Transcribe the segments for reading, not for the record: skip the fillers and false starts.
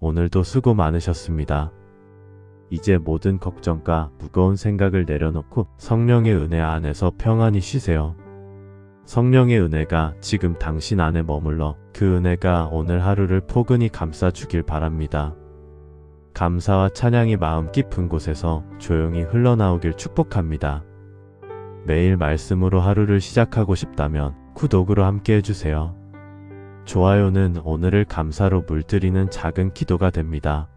오늘도 수고 많으셨습니다. 이제 모든 걱정과 무거운 생각을 내려놓고 성령의 은혜 안에서 평안히 쉬세요. 성령의 은혜가 지금 당신 안에 머물러 그 은혜가 오늘 하루를 포근히 감싸주길 바랍니다. 감사와 찬양이 마음 깊은 곳에서 조용히 흘러나오길 축복합니다. 매일 말씀으로 하루를 시작하고 싶다면 구독으로 함께 해주세요. 좋아요는 오늘을 감사로 물들이는 작은 기도가 됩니다.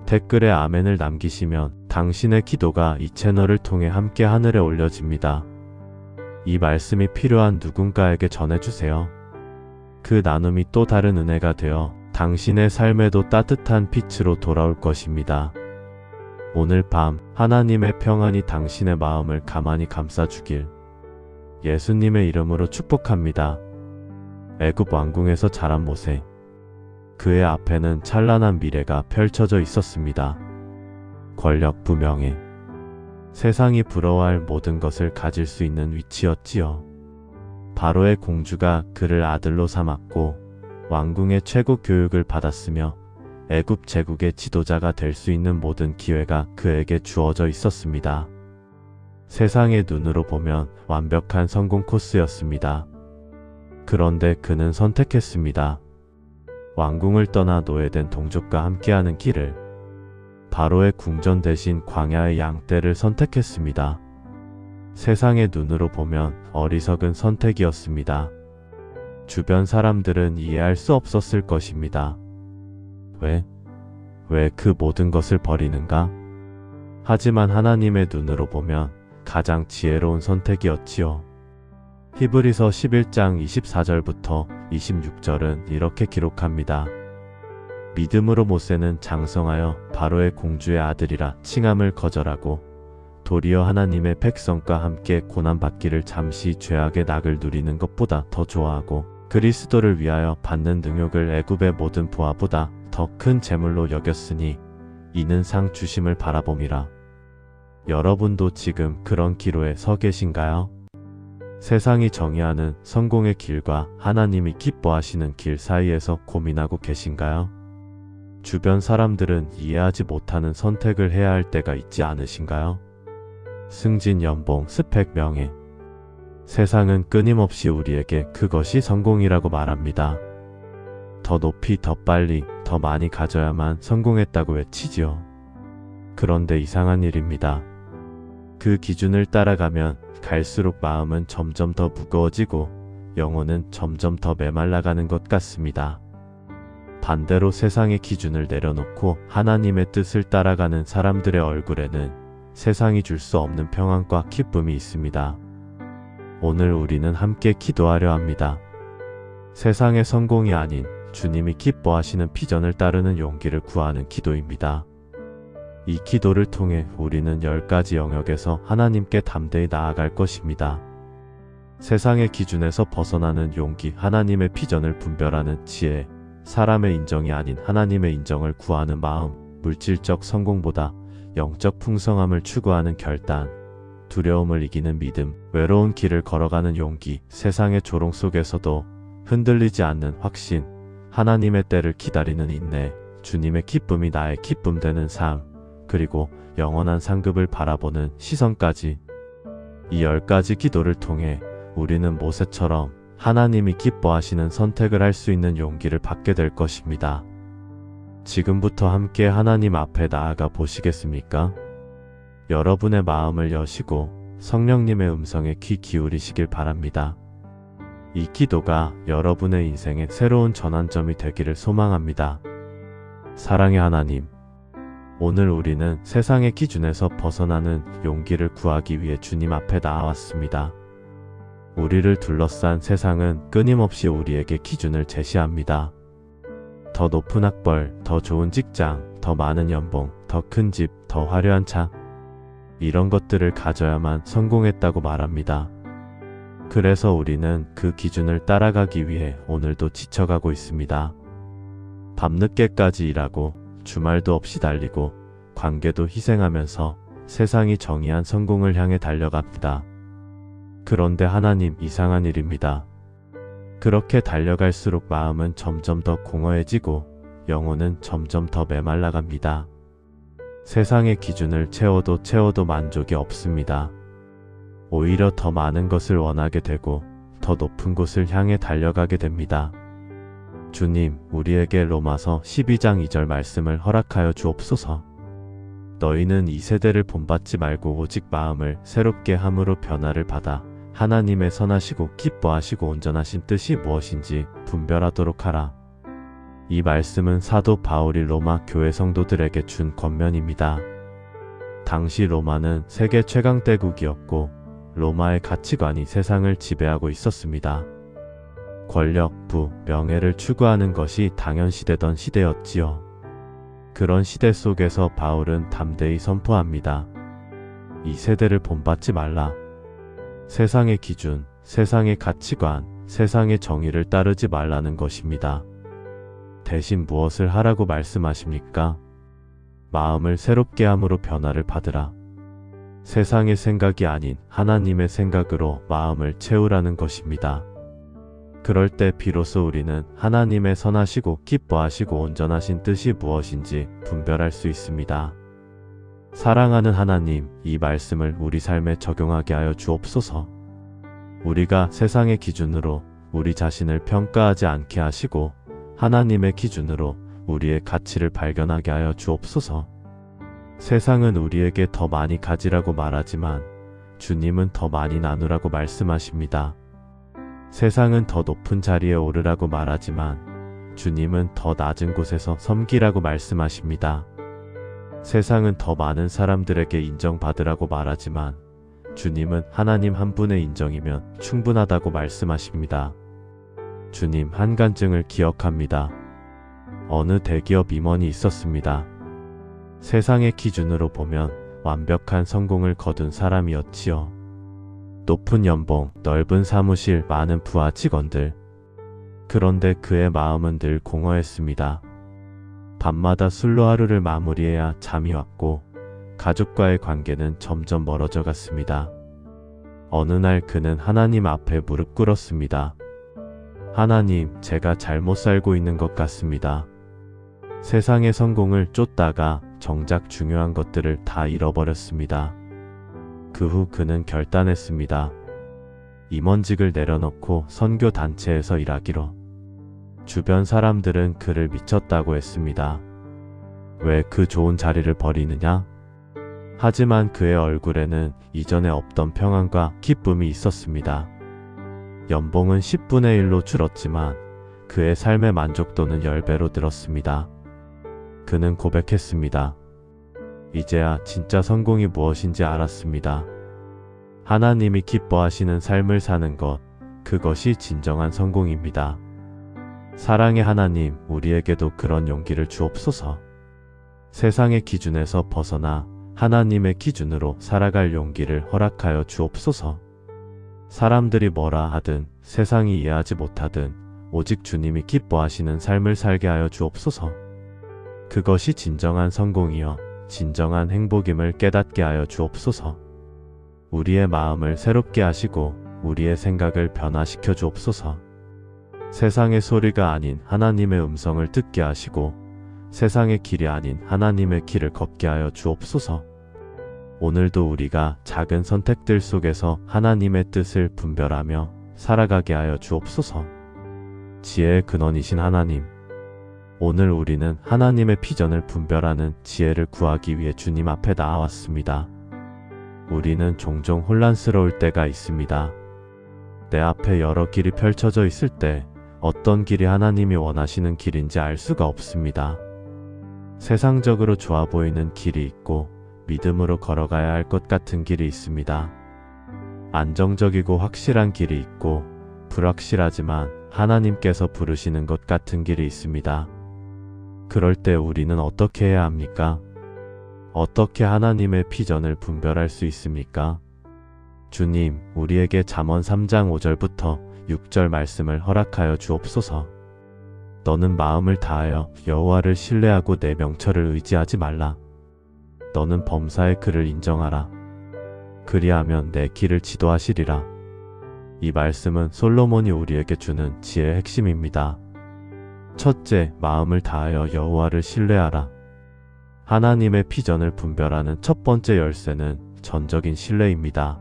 댓글에 아멘을 남기시면 당신의 기도가 이 채널을 통해 함께 하늘에 올려집니다. 이 말씀이 필요한 누군가에게 전해주세요. 그 나눔이 또 다른 은혜가 되어 당신의 삶에도 따뜻한 빛으로 돌아올 것입니다. 오늘 밤 하나님의 평안이 당신의 마음을 가만히 감싸주길 예수님의 이름으로 축복합니다. 애굽 왕궁에서 자란 모세. 그의 앞에는 찬란한 미래가 펼쳐져 있었습니다. 권력 부명예. 세상이 부러워할 모든 것을 가질 수 있는 위치였지요. 바로의 공주가 그를 아들로 삼았고 왕궁의 최고 교육을 받았으며 애굽 제국의 지도자가 될 수 있는 모든 기회가 그에게 주어져 있었습니다. 세상의 눈으로 보면 완벽한 성공 코스였습니다. 그런데 그는 선택했습니다. 왕궁을 떠나 노예된 동족과 함께하는 길을, 바로의 궁전 대신 광야의 양떼를 선택했습니다. 세상의 눈으로 보면 어리석은 선택이었습니다. 주변 사람들은 이해할 수 없었을 것입니다. 왜 그 모든 것을 버리는가? 하지만 하나님의 눈으로 보면 가장 지혜로운 선택이었지요. 히브리서 11장 24절부터 26절은 이렇게 기록합니다. 믿음으로 모세는 장성하여 바로의 공주의 아들이라 칭함을 거절하고 도리어 하나님의 백성과 함께 고난받기를 잠시 죄악의 낙을 누리는 것보다 더 좋아하고 그리스도를 위하여 받는 능욕을 애굽의 모든 부하보다 더 큰 재물로 여겼으니 이는 상 주심을 바라봄이라. 여러분도 지금 그런 기로에 서 계신가요? 세상이 정의하는 성공의 길과 하나님이 기뻐하시는 길 사이에서 고민하고 계신가요? 주변 사람들은 이해하지 못하는 선택을 해야 할 때가 있지 않으신가요? 승진, 연봉, 스펙, 명예. 세상은 끊임없이 우리에게 그것이 성공이라고 말합니다. 더 높이, 더 빨리, 더 많이 가져야만 성공했다고 외치지요. 그런데 이상한 일입니다. 그 기준을 따라가면 갈수록 마음은 점점 더 무거워지고 영혼은 점점 더 메말라가는 것 같습니다. 반대로 세상의 기준을 내려놓고 하나님의 뜻을 따라가는 사람들의 얼굴에는 세상이 줄 수 없는 평안과 기쁨이 있습니다. 오늘 우리는 함께 기도하려 합니다. 세상의 성공이 아닌 주님이 기뻐하시는 비전을 따르는 용기를 구하는 기도입니다. 이 기도를 통해 우리는 10가지 영역에서 하나님께 담대히 나아갈 것입니다. 세상의 기준에서 벗어나는 용기, 하나님의 비전을 분별하는 지혜, 사람의 인정이 아닌 하나님의 인정을 구하는 마음, 물질적 성공보다 영적 풍성함을 추구하는 결단, 두려움을 이기는 믿음, 외로운 길을 걸어가는 용기, 세상의 조롱 속에서도 흔들리지 않는 확신, 하나님의 때를 기다리는 인내, 주님의 기쁨이 나의 기쁨 되는 삶, 그리고 영원한 상급을 바라보는 시선까지. 이 10가지 기도를 통해 우리는 모세처럼 하나님이 기뻐하시는 선택을 할 수 있는 용기를 받게 될 것입니다. 지금부터 함께 하나님 앞에 나아가 보시겠습니까? 여러분의 마음을 여시고 성령님의 음성에 귀 기울이시길 바랍니다. 이 기도가 여러분의 인생의 새로운 전환점이 되기를 소망합니다. 사랑의 하나님, 오늘 우리는 세상의 기준에서 벗어나는 용기를 구하기 위해 주님 앞에 나아왔습니다. 우리를 둘러싼 세상은 끊임없이 우리에게 기준을 제시합니다. 더 높은 학벌, 더 좋은 직장, 더 많은 연봉, 더 큰 집, 더 화려한 차. 이런 것들을 가져야만 성공했다고 말합니다. 그래서 우리는 그 기준을 따라가기 위해 오늘도 지쳐가고 있습니다. 밤늦게까지 일하고 주말도 없이 달리고 관계도 희생하면서 세상이 정의한 성공을 향해 달려갑니다. 그런데 하나님, 이상한 일입니다. 그렇게 달려갈수록 마음은 점점 더 공허해지고 영혼은 점점 더 메말라갑니다. 세상의 기준을 채워도 만족이 없습니다. 오히려 더 많은 것을 원하게 되고 더 높은 곳을 향해 달려가게 됩니다. 주님, 우리에게 로마서 12장 2절 말씀을 허락하여 주옵소서. 너희는 이 세대를 본받지 말고 오직 마음을 새롭게 함으로 변화를 받아 하나님의 선하시고 기뻐하시고 온전하신 뜻이 무엇인지 분별하도록 하라. 이 말씀은 사도 바울이 로마 교회 성도들에게 준 권면입니다. 당시 로마는 세계 최강대국이었고 로마의 가치관이 세상을 지배하고 있었습니다. 권력, 부, 명예를 추구하는 것이 당연시되던 시대였지요. 그런 시대 속에서 바울은 담대히 선포합니다. 이 세대를 본받지 말라. 세상의 기준, 세상의 가치관, 세상의 정의를 따르지 말라는 것입니다. 대신 무엇을 하라고 말씀하십니까? 마음을 새롭게 함으로 변화를 받으라. 세상의 생각이 아닌 하나님의 생각으로 마음을 채우라는 것입니다. 그럴 때 비로소 우리는 하나님의 선하시고 기뻐하시고 온전하신 뜻이 무엇인지 분별할 수 있습니다. 사랑하는 하나님, 이 말씀을 우리 삶에 적용하게 하여 주옵소서. 우리가 세상의 기준으로 우리 자신을 평가하지 않게 하시고 하나님의 기준으로 우리의 가치를 발견하게 하여 주옵소서. 세상은 우리에게 더 많이 가지라고 말하지만 주님은 더 많이 나누라고 말씀하십니다. 세상은 더 높은 자리에 오르라고 말하지만 주님은 더 낮은 곳에서 섬기라고 말씀하십니다. 세상은 더 많은 사람들에게 인정받으라고 말하지만 주님은 하나님 한 분의 인정이면 충분하다고 말씀하십니다. 주님, 한 간증을 기억합니다. 어느 대기업 임원이 있었습니다. 세상의 기준으로 보면 완벽한 성공을 거둔 사람이었지요. 높은 연봉, 넓은 사무실, 많은 부하 직원들. 그런데 그의 마음은 늘 공허했습니다. 밤마다 술로 하루를 마무리해야 잠이 왔고 가족과의 관계는 점점 멀어져 갔습니다. 어느 날 그는 하나님 앞에 무릎 꿇었습니다. 하나님, 제가 잘못 살고 있는 것 같습니다. 세상의 성공을 쫓다가 정작 중요한 것들을 다 잃어버렸습니다. 그 후 그는 결단했습니다. 임원직을 내려놓고 선교 단체에서 일하기로. 주변 사람들은 그를 미쳤다고 했습니다. 왜 그 좋은 자리를 버리느냐? 하지만 그의 얼굴에는 이전에 없던 평안과 기쁨이 있었습니다. 연봉은 10분의 1로 줄었지만 그의 삶의 만족도는 10배로 늘었습니다. 그는 고백했습니다. 이제야 진짜 성공이 무엇인지 알았습니다. 하나님이 기뻐하시는 삶을 사는 것, 그것이 진정한 성공입니다. 사랑의 하나님, 우리에게도 그런 용기를 주옵소서. 세상의 기준에서 벗어나 하나님의 기준으로 살아갈 용기를 허락하여 주옵소서. 사람들이 뭐라 하든 세상이 이해하지 못하든 오직 주님이 기뻐하시는 삶을 살게 하여 주옵소서. 그것이 진정한 성공이여 진정한 행복임을 깨닫게 하여 주옵소서. 우리의 마음을 새롭게 하시고 우리의 생각을 변화시켜 주옵소서. 세상의 소리가 아닌 하나님의 음성을 듣게 하시고 세상의 길이 아닌 하나님의 길을 걷게 하여 주옵소서. 오늘도 우리가 작은 선택들 속에서 하나님의 뜻을 분별하며 살아가게 하여 주옵소서. 지혜의 근원이신 하나님, 오늘 우리는 하나님의 비전을 분별하는 지혜를 구하기 위해 주님 앞에 나아왔습니다. 우리는 종종 혼란스러울 때가 있습니다. 내 앞에 여러 길이 펼쳐져 있을 때 어떤 길이 하나님이 원하시는 길인지 알 수가 없습니다. 세상적으로 좋아 보이는 길이 있고 믿음으로 걸어가야 할 것 같은 길이 있습니다. 안정적이고 확실한 길이 있고 불확실하지만 하나님께서 부르시는 것 같은 길이 있습니다. 그럴 때 우리는 어떻게 해야 합니까? 어떻게 하나님의 비전을 분별할 수 있습니까? 주님, 우리에게 잠언 3장 5절부터 6절 말씀을 허락하여 주옵소서. 너는 마음을 다하여 여호와를 신뢰하고 내 명철을 의지하지 말라. 너는 범사의 그를 인정하라. 그리하면 내 길을 지도하시리라. 이 말씀은 솔로몬이 우리에게 주는 지혜의 핵심입니다. 첫째, 마음을 다하여 여호와를 신뢰하라. 하나님의 비전을 분별하는 첫 번째 열쇠는 전적인 신뢰입니다.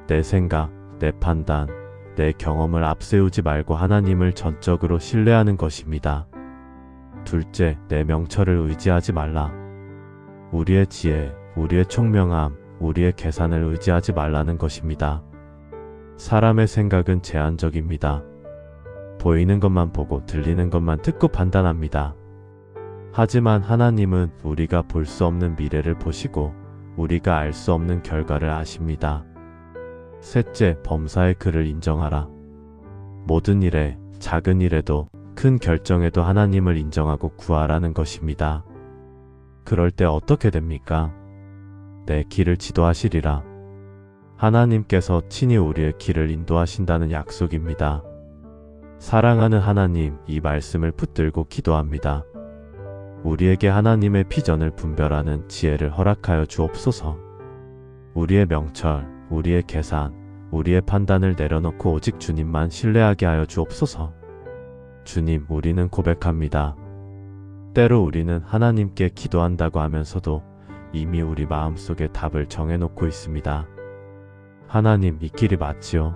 내 생각, 내 판단, 내 경험을 앞세우지 말고 하나님을 전적으로 신뢰하는 것입니다. 둘째, 내 명철을 의지하지 말라. 우리의 지혜, 우리의 총명함, 우리의 계산을 의지하지 말라는 것입니다. 사람의 생각은 제한적입니다. 보이는 것만 보고 들리는 것만 듣고 판단합니다. 하지만 하나님은 우리가 볼 수 없는 미래를 보시고 우리가 알 수 없는 결과를 아십니다. 셋째, 범사의 그를 인정하라. 모든 일에, 작은 일에도 큰 결정에도 하나님을 인정하고 구하라는 것입니다. 그럴 때 어떻게 됩니까? 내 길을 지도하시리라. 하나님께서 친히 우리의 길을 인도하신다는 약속입니다. 사랑하는 하나님, 이 말씀을 붙들고 기도합니다. 우리에게 하나님의 비전을 분별하는 지혜를 허락하여 주옵소서. 우리의 명철, 우리의 계산, 우리의 판단을 내려놓고 오직 주님만 신뢰하게 하여 주옵소서. 주님, 우리는 고백합니다. 때로 우리는 하나님께 기도한다고 하면서도 이미 우리 마음속에 답을 정해놓고 있습니다. 하나님, 이 길이 맞지요?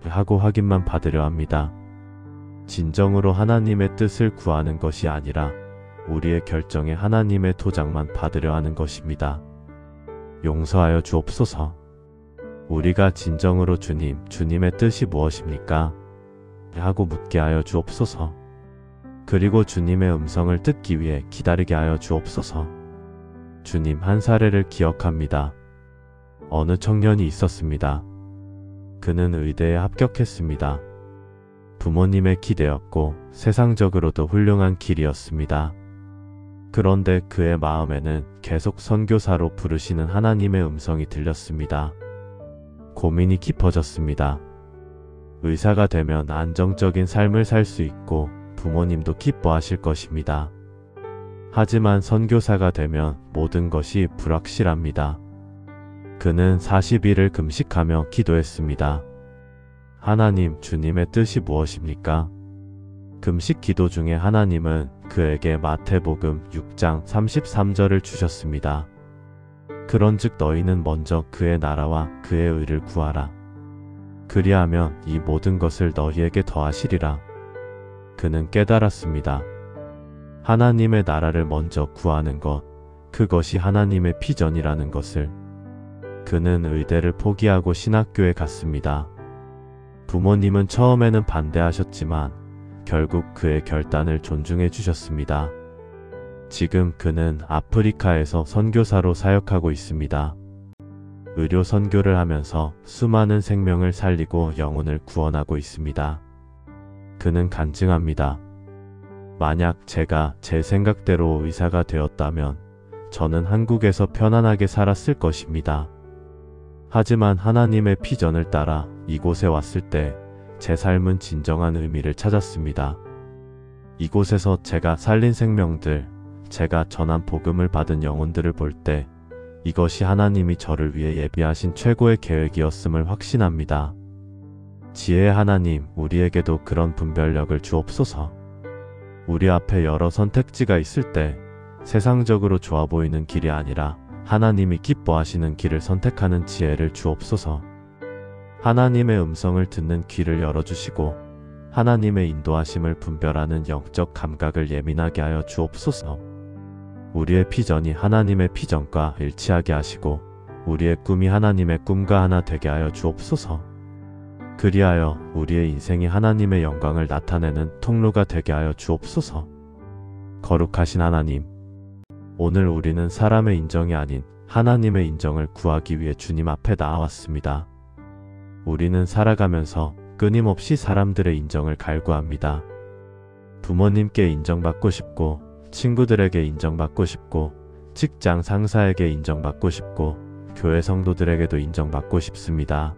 하고 확인만 받으려 합니다. 진정으로 하나님의 뜻을 구하는 것이 아니라 우리의 결정에 하나님의 도장만 받으려 하는 것입니다. 용서하여 주옵소서. 우리가 진정으로 주님의 뜻이 무엇입니까? 하고 묻게 하여 주옵소서. 그리고 주님의 음성을 듣기 위해 기다리게 하여 주옵소서. 주님, 한 사례를 기억합니다. 어느 청년이 있었습니다. 그는 의대에 합격했습니다. 부모님의 기대였고 세상적으로도 훌륭한 길이었습니다. 그런데 그의 마음에는 계속 선교사로 부르시는 하나님의 음성이 들렸습니다. 고민이 깊어졌습니다. 의사가 되면 안정적인 삶을 살 수 있고 부모님도 기뻐하실 것입니다. 하지만 선교사가 되면 모든 것이 불확실합니다. 그는 40일을 금식하며 기도했습니다. 하나님, 주님의 뜻이 무엇입니까? 금식 기도 중에 하나님은 그에게 마태복음 6장 33절을 주셨습니다. 그런즉 너희는 먼저 그의 나라와 그의 의를 구하라. 그리하면 이 모든 것을 너희에게 더하시리라. 그는 깨달았습니다. 하나님의 나라를 먼저 구하는 것, 그것이 하나님의 비전이라는 것을. 그는 의대를 포기하고 신학교에 갔습니다. 부모님은 처음에는 반대하셨지만 결국 그의 결단을 존중해 주셨습니다. 지금 그는 아프리카에서 선교사로 사역하고 있습니다. 의료 선교를 하면서 수많은 생명을 살리고 영혼을 구원하고 있습니다. 그는 간증합니다. 만약 제가 제 생각대로 의사가 되었다면 저는 한국에서 편안하게 살았을 것입니다. 하지만 하나님의 비전을 따라 이곳에 왔을 때 제 삶은 진정한 의미를 찾았습니다. 이곳에서 제가 살린 생명들, 제가 전한 복음을 받은 영혼들을 볼 때 이것이 하나님이 저를 위해 예비하신 최고의 계획이었음을 확신합니다. 지혜의 하나님, 우리에게도 그런 분별력을 주옵소서. 우리 앞에 여러 선택지가 있을 때 세상적으로 좋아 보이는 길이 아니라 하나님이 기뻐하시는 길을 선택하는 지혜를 주옵소서. 하나님의 음성을 듣는 귀를 열어주시고 하나님의 인도하심을 분별하는 영적 감각을 예민하게 하여 주옵소서. 우리의 비전이 하나님의 비전과 일치하게 하시고 우리의 꿈이 하나님의 꿈과 하나 되게 하여 주옵소서. 그리하여 우리의 인생이 하나님의 영광을 나타내는 통로가 되게 하여 주옵소서. 거룩하신 하나님, 오늘 우리는 사람의 인정이 아닌 하나님의 인정을 구하기 위해 주님 앞에 나아왔습니다. 우리는 살아가면서 끊임없이 사람들의 인정을 갈구합니다. 부모님께 인정받고 싶고, 친구들에게 인정받고 싶고, 직장 상사에게 인정받고 싶고, 교회 성도들에게도 인정받고 싶습니다.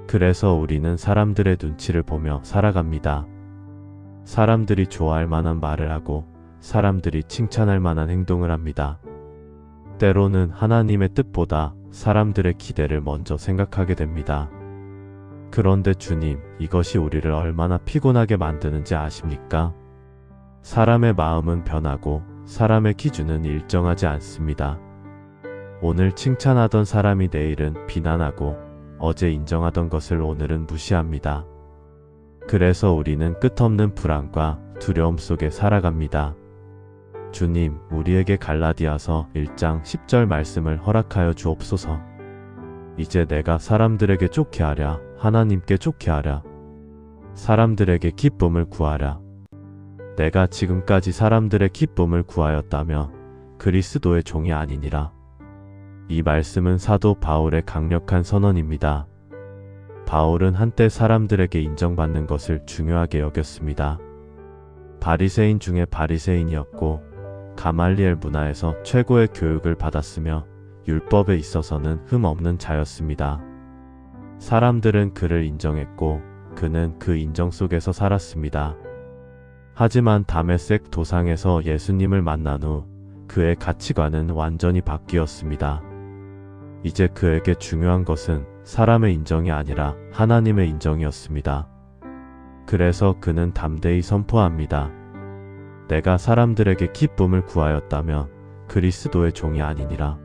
그래서 우리는 사람들의 눈치를 보며 살아갑니다. 사람들이 좋아할 만한 말을 하고, 사람들이 칭찬할 만한 행동을 합니다. 때로는 하나님의 뜻보다 사람들의 기대를 먼저 생각하게 됩니다. 그런데 주님, 이것이 우리를 얼마나 피곤하게 만드는지 아십니까? 사람의 마음은 변하고 사람의 기준은 일정하지 않습니다. 오늘 칭찬하던 사람이 내일은 비난하고 어제 인정하던 것을 오늘은 무시합니다. 그래서 우리는 끝없는 불안과 두려움 속에 살아갑니다. 주님, 우리에게 갈라디아서 1장 10절 말씀을 허락하여 주옵소서. 이제 내가 사람들에게 좋게 하랴, 하나님께 좋게 하랴. 사람들에게 기쁨을 구하랴. 내가 지금까지 사람들의 기쁨을 구하였다며 그리스도의 종이 아니니라. 이 말씀은 사도 바울의 강력한 선언입니다. 바울은 한때 사람들에게 인정받는 것을 중요하게 여겼습니다. 바리새인 중에 바리새인이었고 가말리엘 문화에서 최고의 교육을 받았으며 율법에 있어서는 흠없는 자였습니다. 사람들은 그를 인정했고 그는 그 인정 속에서 살았습니다. 하지만 다메섹 도상에서 예수님을 만난 후 그의 가치관은 완전히 바뀌었습니다. 이제 그에게 중요한 것은 사람의 인정이 아니라 하나님의 인정이었습니다. 그래서 그는 담대히 선포합니다. 내가 사람들에게 기쁨을 구하였다면 그리스도의 종이 아니니라.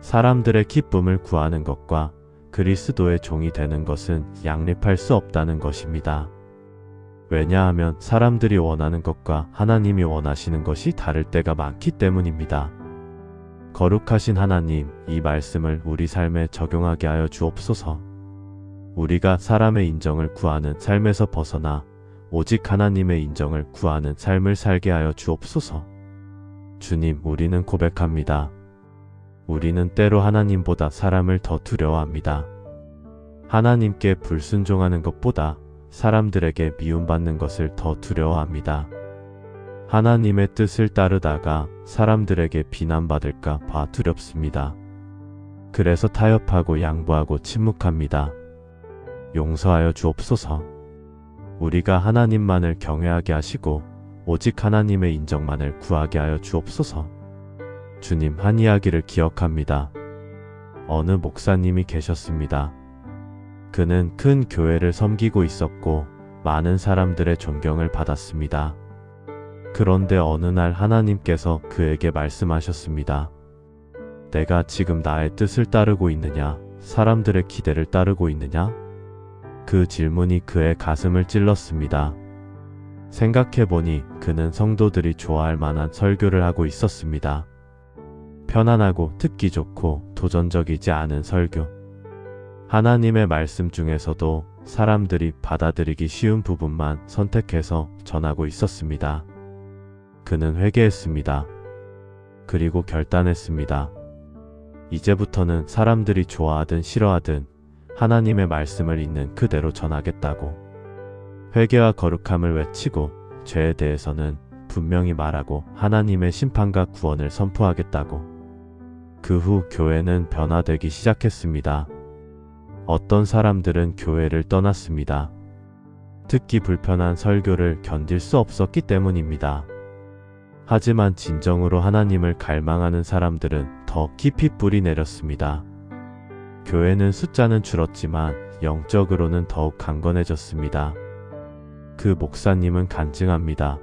사람들의 기쁨을 구하는 것과 그리스도의 종이 되는 것은 양립할 수 없다는 것입니다. 왜냐하면 사람들이 원하는 것과 하나님이 원하시는 것이 다를 때가 많기 때문입니다. 거룩하신 하나님, 이 말씀을 우리 삶에 적용하게 하여 주옵소서. 우리가 사람의 인정을 구하는 삶에서 벗어나 오직 하나님의 인정을 구하는 삶을 살게 하여 주옵소서. 주님, 우리는 고백합니다. 우리는 때로 하나님보다 사람을 더 두려워합니다. 하나님께 불순종하는 것보다 사람들에게 미움받는 것을 더 두려워합니다. 하나님의 뜻을 따르다가 사람들에게 비난받을까 봐 두렵습니다. 그래서 타협하고 양보하고 침묵합니다. 용서하여 주옵소서. 우리가 하나님만을 경외하게 하시고 오직 하나님의 인정만을 구하게 하여 주옵소서. 주님, 한 이야기를 기억합니다. 어느 목사님이 계셨습니다. 그는 큰 교회를 섬기고 있었고 많은 사람들의 존경을 받았습니다. 그런데 어느 날 하나님께서 그에게 말씀하셨습니다. 내가 지금 나의 뜻을 따르고 있느냐, 사람들의 기대를 따르고 있느냐? 그 질문이 그의 가슴을 찔렀습니다. 생각해보니 그는 성도들이 좋아할 만한 설교를 하고 있었습니다. 편안하고 듣기 좋고 도전적이지 않은 설교. 하나님의 말씀 중에서도 사람들이 받아들이기 쉬운 부분만 선택해서 전하고 있었습니다. 그는 회개했습니다. 그리고 결단했습니다. 이제부터는 사람들이 좋아하든 싫어하든 하나님의 말씀을 있는 그대로 전하겠다고. 회개와 거룩함을 외치고 죄에 대해서는 분명히 말하고 하나님의 심판과 구원을 선포하겠다고. 그 후 교회는 변화되기 시작했습니다. 어떤 사람들은 교회를 떠났습니다. 듣기 불편한 설교를 견딜 수 없었기 때문입니다. 하지만 진정으로 하나님을 갈망하는 사람들은 더 깊이 뿌리 내렸습니다. 교회는 숫자는 줄었지만 영적으로는 더욱 강건해졌습니다. 그 목사님은 간증합니다.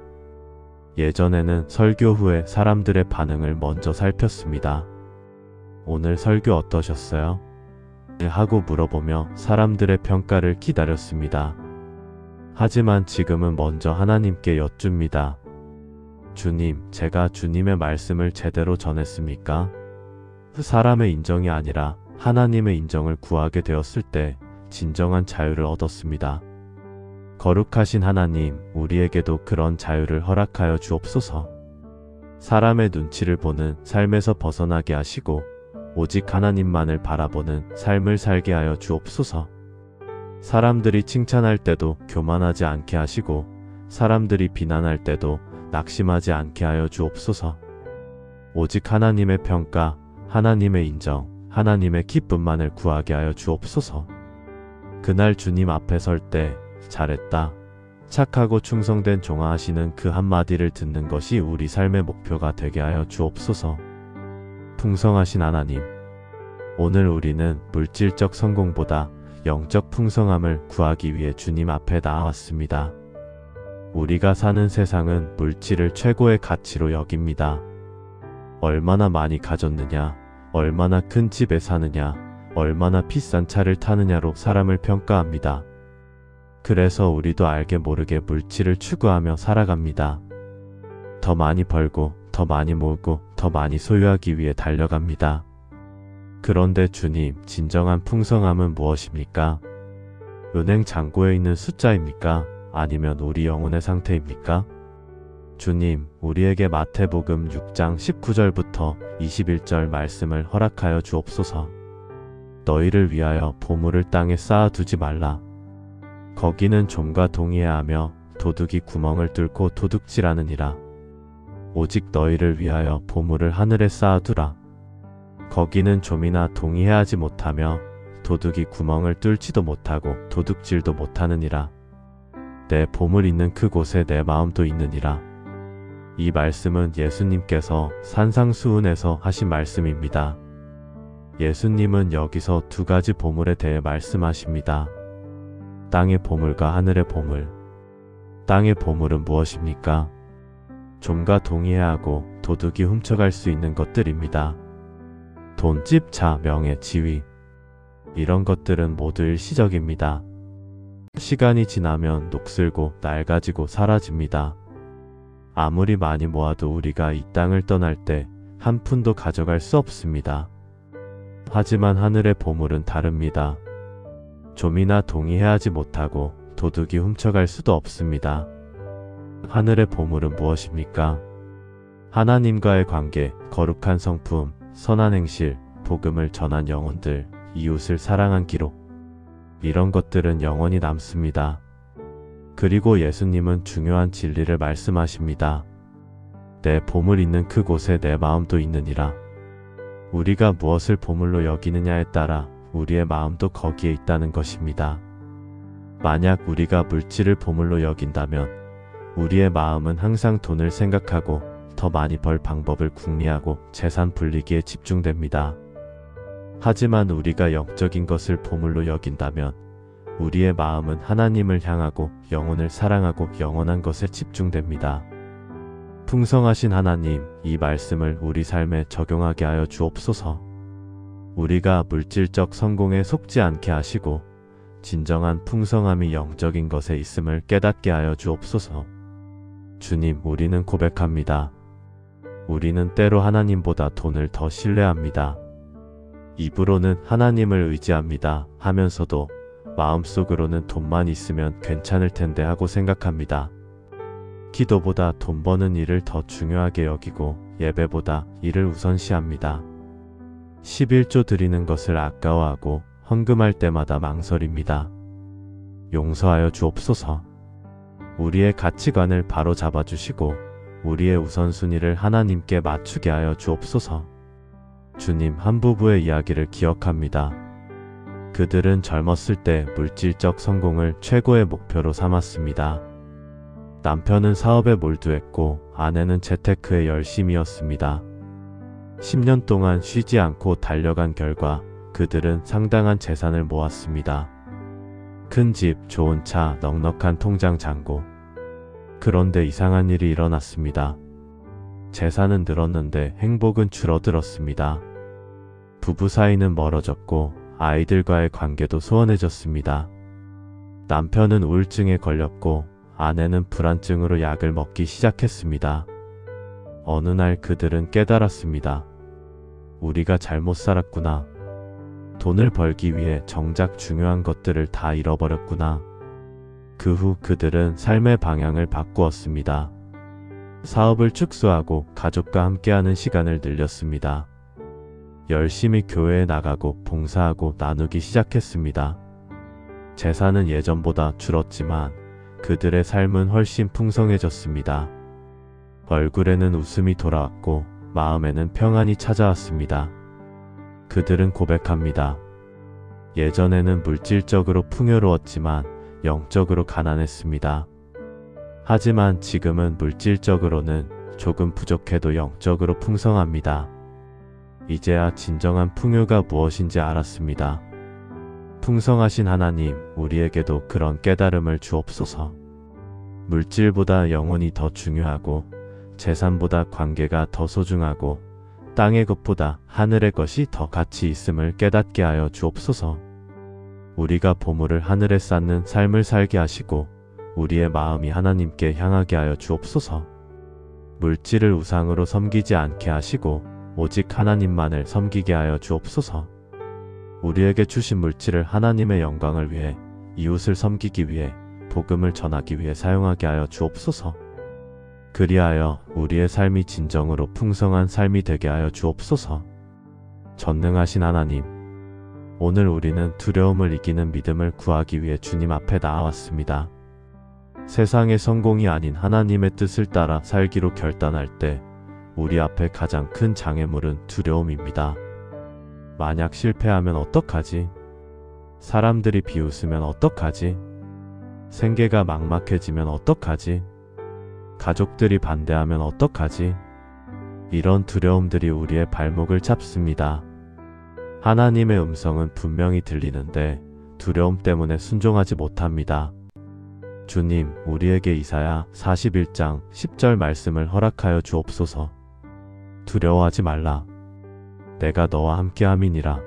예전에는 설교 후에 사람들의 반응을 먼저 살폈습니다. 오늘 설교 어떠셨어요? 하고 물어보며 사람들의 평가를 기다렸습니다. 하지만 지금은 먼저 하나님께 여쭙니다. 주님, 제가 주님의 말씀을 제대로 전했습니까? 사람의 인정이 아니라 하나님의 인정을 구하게 되었을 때 진정한 자유를 얻었습니다. 거룩하신 하나님, 우리에게도 그런 자유를 허락하여 주옵소서. 사람의 눈치를 보는 삶에서 벗어나게 하시고 오직 하나님만을 바라보는 삶을 살게 하여 주옵소서. 사람들이 칭찬할 때도 교만하지 않게 하시고 사람들이 비난할 때도 낙심하지 않게 하여 주옵소서. 오직 하나님의 평가, 하나님의 인정, 하나님의 기쁨만을 구하게 하여 주옵소서. 그날 주님 앞에 설 때 잘했다, 착하고 충성된 종아 하시는 그 한마디를 듣는 것이 우리 삶의 목표가 되게 하여 주옵소서. 풍성하신 하나님, 오늘 우리는 물질적 성공보다 영적 풍성함을 구하기 위해 주님 앞에 나아왔습니다. 우리가 사는 세상은 물질을 최고의 가치로 여깁니다. 얼마나 많이 가졌느냐, 얼마나 큰 집에 사느냐, 얼마나 비싼 차를 타느냐로 사람을 평가합니다. 그래서 우리도 알게 모르게 물질을 추구하며 살아갑니다. 더 많이 벌고, 더 많이 모으고, 더 많이 소유하기 위해 달려갑니다. 그런데 주님, 진정한 풍성함은 무엇입니까? 은행 잔고에 있는 숫자입니까? 아니면 우리 영혼의 상태입니까? 주님, 우리에게 마태복음 6장 19절부터 21절 말씀을 허락하여 주옵소서. 너희를 위하여 보물을 땅에 쌓아두지 말라. 거기는 좀과 동의하며 도둑이 구멍을 뚫고 도둑질하느니라. 오직 너희를 위하여 보물을 하늘에 쌓아두라. 거기는 좀이나 동의하지 못하며 도둑이 구멍을 뚫지도 못하고 도둑질도 못하느니라. 내 보물 있는 그곳에 내 마음도 있느니라. 이 말씀은 예수님께서 산상수훈에서 하신 말씀입니다. 예수님은 여기서 두 가지 보물에 대해 말씀하십니다. 땅의 보물과 하늘의 보물. 땅의 보물은 무엇입니까? 좀과 동의하고 도둑이 훔쳐갈 수 있는 것들입니다. 돈, 집, 차, 명예, 지위. 이런 것들은 모두 일시적입니다. 시간이 지나면 녹슬고 낡아지고 사라집니다. 아무리 많이 모아도 우리가 이 땅을 떠날 때 한 푼도 가져갈 수 없습니다. 하지만 하늘의 보물은 다릅니다. 좀이나 동의하지 못하고 도둑이 훔쳐갈 수도 없습니다. 하늘의 보물은 무엇입니까? 하나님과의 관계, 거룩한 성품, 선한 행실, 복음을 전한 영혼들, 이웃을 사랑한 기록. 이런 것들은 영원히 남습니다. 그리고 예수님은 중요한 진리를 말씀하십니다. 내 보물 있는 그곳에 내 마음도 있느니라. 우리가 무엇을 보물로 여기느냐에 따라 우리의 마음도 거기에 있다는 것입니다. 만약 우리가 물질을 보물로 여긴다면 우리의 마음은 항상 돈을 생각하고 더 많이 벌 방법을 궁리하고 재산 불리기에 집중됩니다. 하지만 우리가 영적인 것을 보물로 여긴다면 우리의 마음은 하나님을 향하고 영혼을 사랑하고 영원한 것에 집중됩니다. 풍성하신 하나님, 이 말씀을 우리 삶에 적용하게 하여 주옵소서. 우리가 물질적 성공에 속지 않게 하시고 진정한 풍성함이 영적인 것에 있음을 깨닫게 하여 주옵소서. 주님, 우리는 고백합니다. 우리는 때로 하나님보다 돈을 더 신뢰합니다. 입으로는 하나님을 의지합니다 하면서도 마음속으로는 돈만 있으면 괜찮을 텐데 하고 생각합니다. 기도보다 돈 버는 일을 더 중요하게 여기고 예배보다 이를 우선시합니다. 11조 드리는 것을 아까워하고 헌금할 때마다 망설입니다. 용서하여 주옵소서. 우리의 가치관을 바로 잡아주시고 우리의 우선순위를 하나님께 맞추게 하여 주옵소서. 주님, 한 부부의 이야기를 기억합니다. 그들은 젊었을 때 물질적 성공을 최고의 목표로 삼았습니다. 남편은 사업에 몰두했고 아내는 재테크에 열심이었습니다. 10년 동안 쉬지 않고 달려간 결과 그들은 상당한 재산을 모았습니다. 큰 집, 좋은 차, 넉넉한 통장 잔고. 그런데 이상한 일이 일어났습니다. 재산은 늘었는데 행복은 줄어들었습니다. 부부 사이는 멀어졌고 아이들과의 관계도 소원해졌습니다. 남편은 우울증에 걸렸고 아내는 불안증으로 약을 먹기 시작했습니다. 어느 날 그들은 깨달았습니다. 우리가 잘못 살았구나. 돈을 벌기 위해 정작 중요한 것들을 다 잃어버렸구나. 그 후 그들은 삶의 방향을 바꾸었습니다. 사업을 축소하고 가족과 함께하는 시간을 늘렸습니다. 열심히 교회에 나가고 봉사하고 나누기 시작했습니다. 재산은 예전보다 줄었지만 그들의 삶은 훨씬 풍성해졌습니다. 얼굴에는 웃음이 돌아왔고 마음에는 평안이 찾아왔습니다. 그들은 고백합니다. 예전에는 물질적으로 풍요로웠지만 영적으로 가난했습니다. 하지만 지금은 물질적으로는 조금 부족해도 영적으로 풍성합니다. 이제야 진정한 풍요가 무엇인지 알았습니다. 풍성하신 하나님, 우리에게도 그런 깨달음을 주옵소서. 물질보다 영혼이 더 중요하고 재산보다 관계가 더 소중하고 땅의 것보다 하늘의 것이 더 가치 있음을 깨닫게 하여 주옵소서. 우리가 보물을 하늘에 쌓는 삶을 살게 하시고 우리의 마음이 하나님께 향하게 하여 주옵소서. 물질을 우상으로 섬기지 않게 하시고 오직 하나님만을 섬기게 하여 주옵소서. 우리에게 주신 물질을 하나님의 영광을 위해 이웃을 섬기기 위해 복음을 전하기 위해 사용하게 하여 주옵소서. 그리하여 우리의 삶이 진정으로 풍성한 삶이 되게 하여 주옵소서. 전능하신 하나님, 오늘 우리는 두려움을 이기는 믿음을 구하기 위해 주님 앞에 나아왔습니다. 세상의 성공이 아닌 하나님의 뜻을 따라 살기로 결단할 때 우리 앞에 가장 큰 장애물은 두려움입니다. 만약 실패하면 어떡하지? 사람들이 비웃으면 어떡하지? 생계가 막막해지면 어떡하지? 가족들이 반대하면 어떡하지? 이런 두려움들이 우리의 발목을 잡습니다. 하나님의 음성은 분명히 들리는데 두려움 때문에 순종하지 못합니다. 주님, 우리에게 이사야 41장 10절 말씀을 허락하여 주옵소서. 두려워하지 말라. 내가 너와 함께함이니라.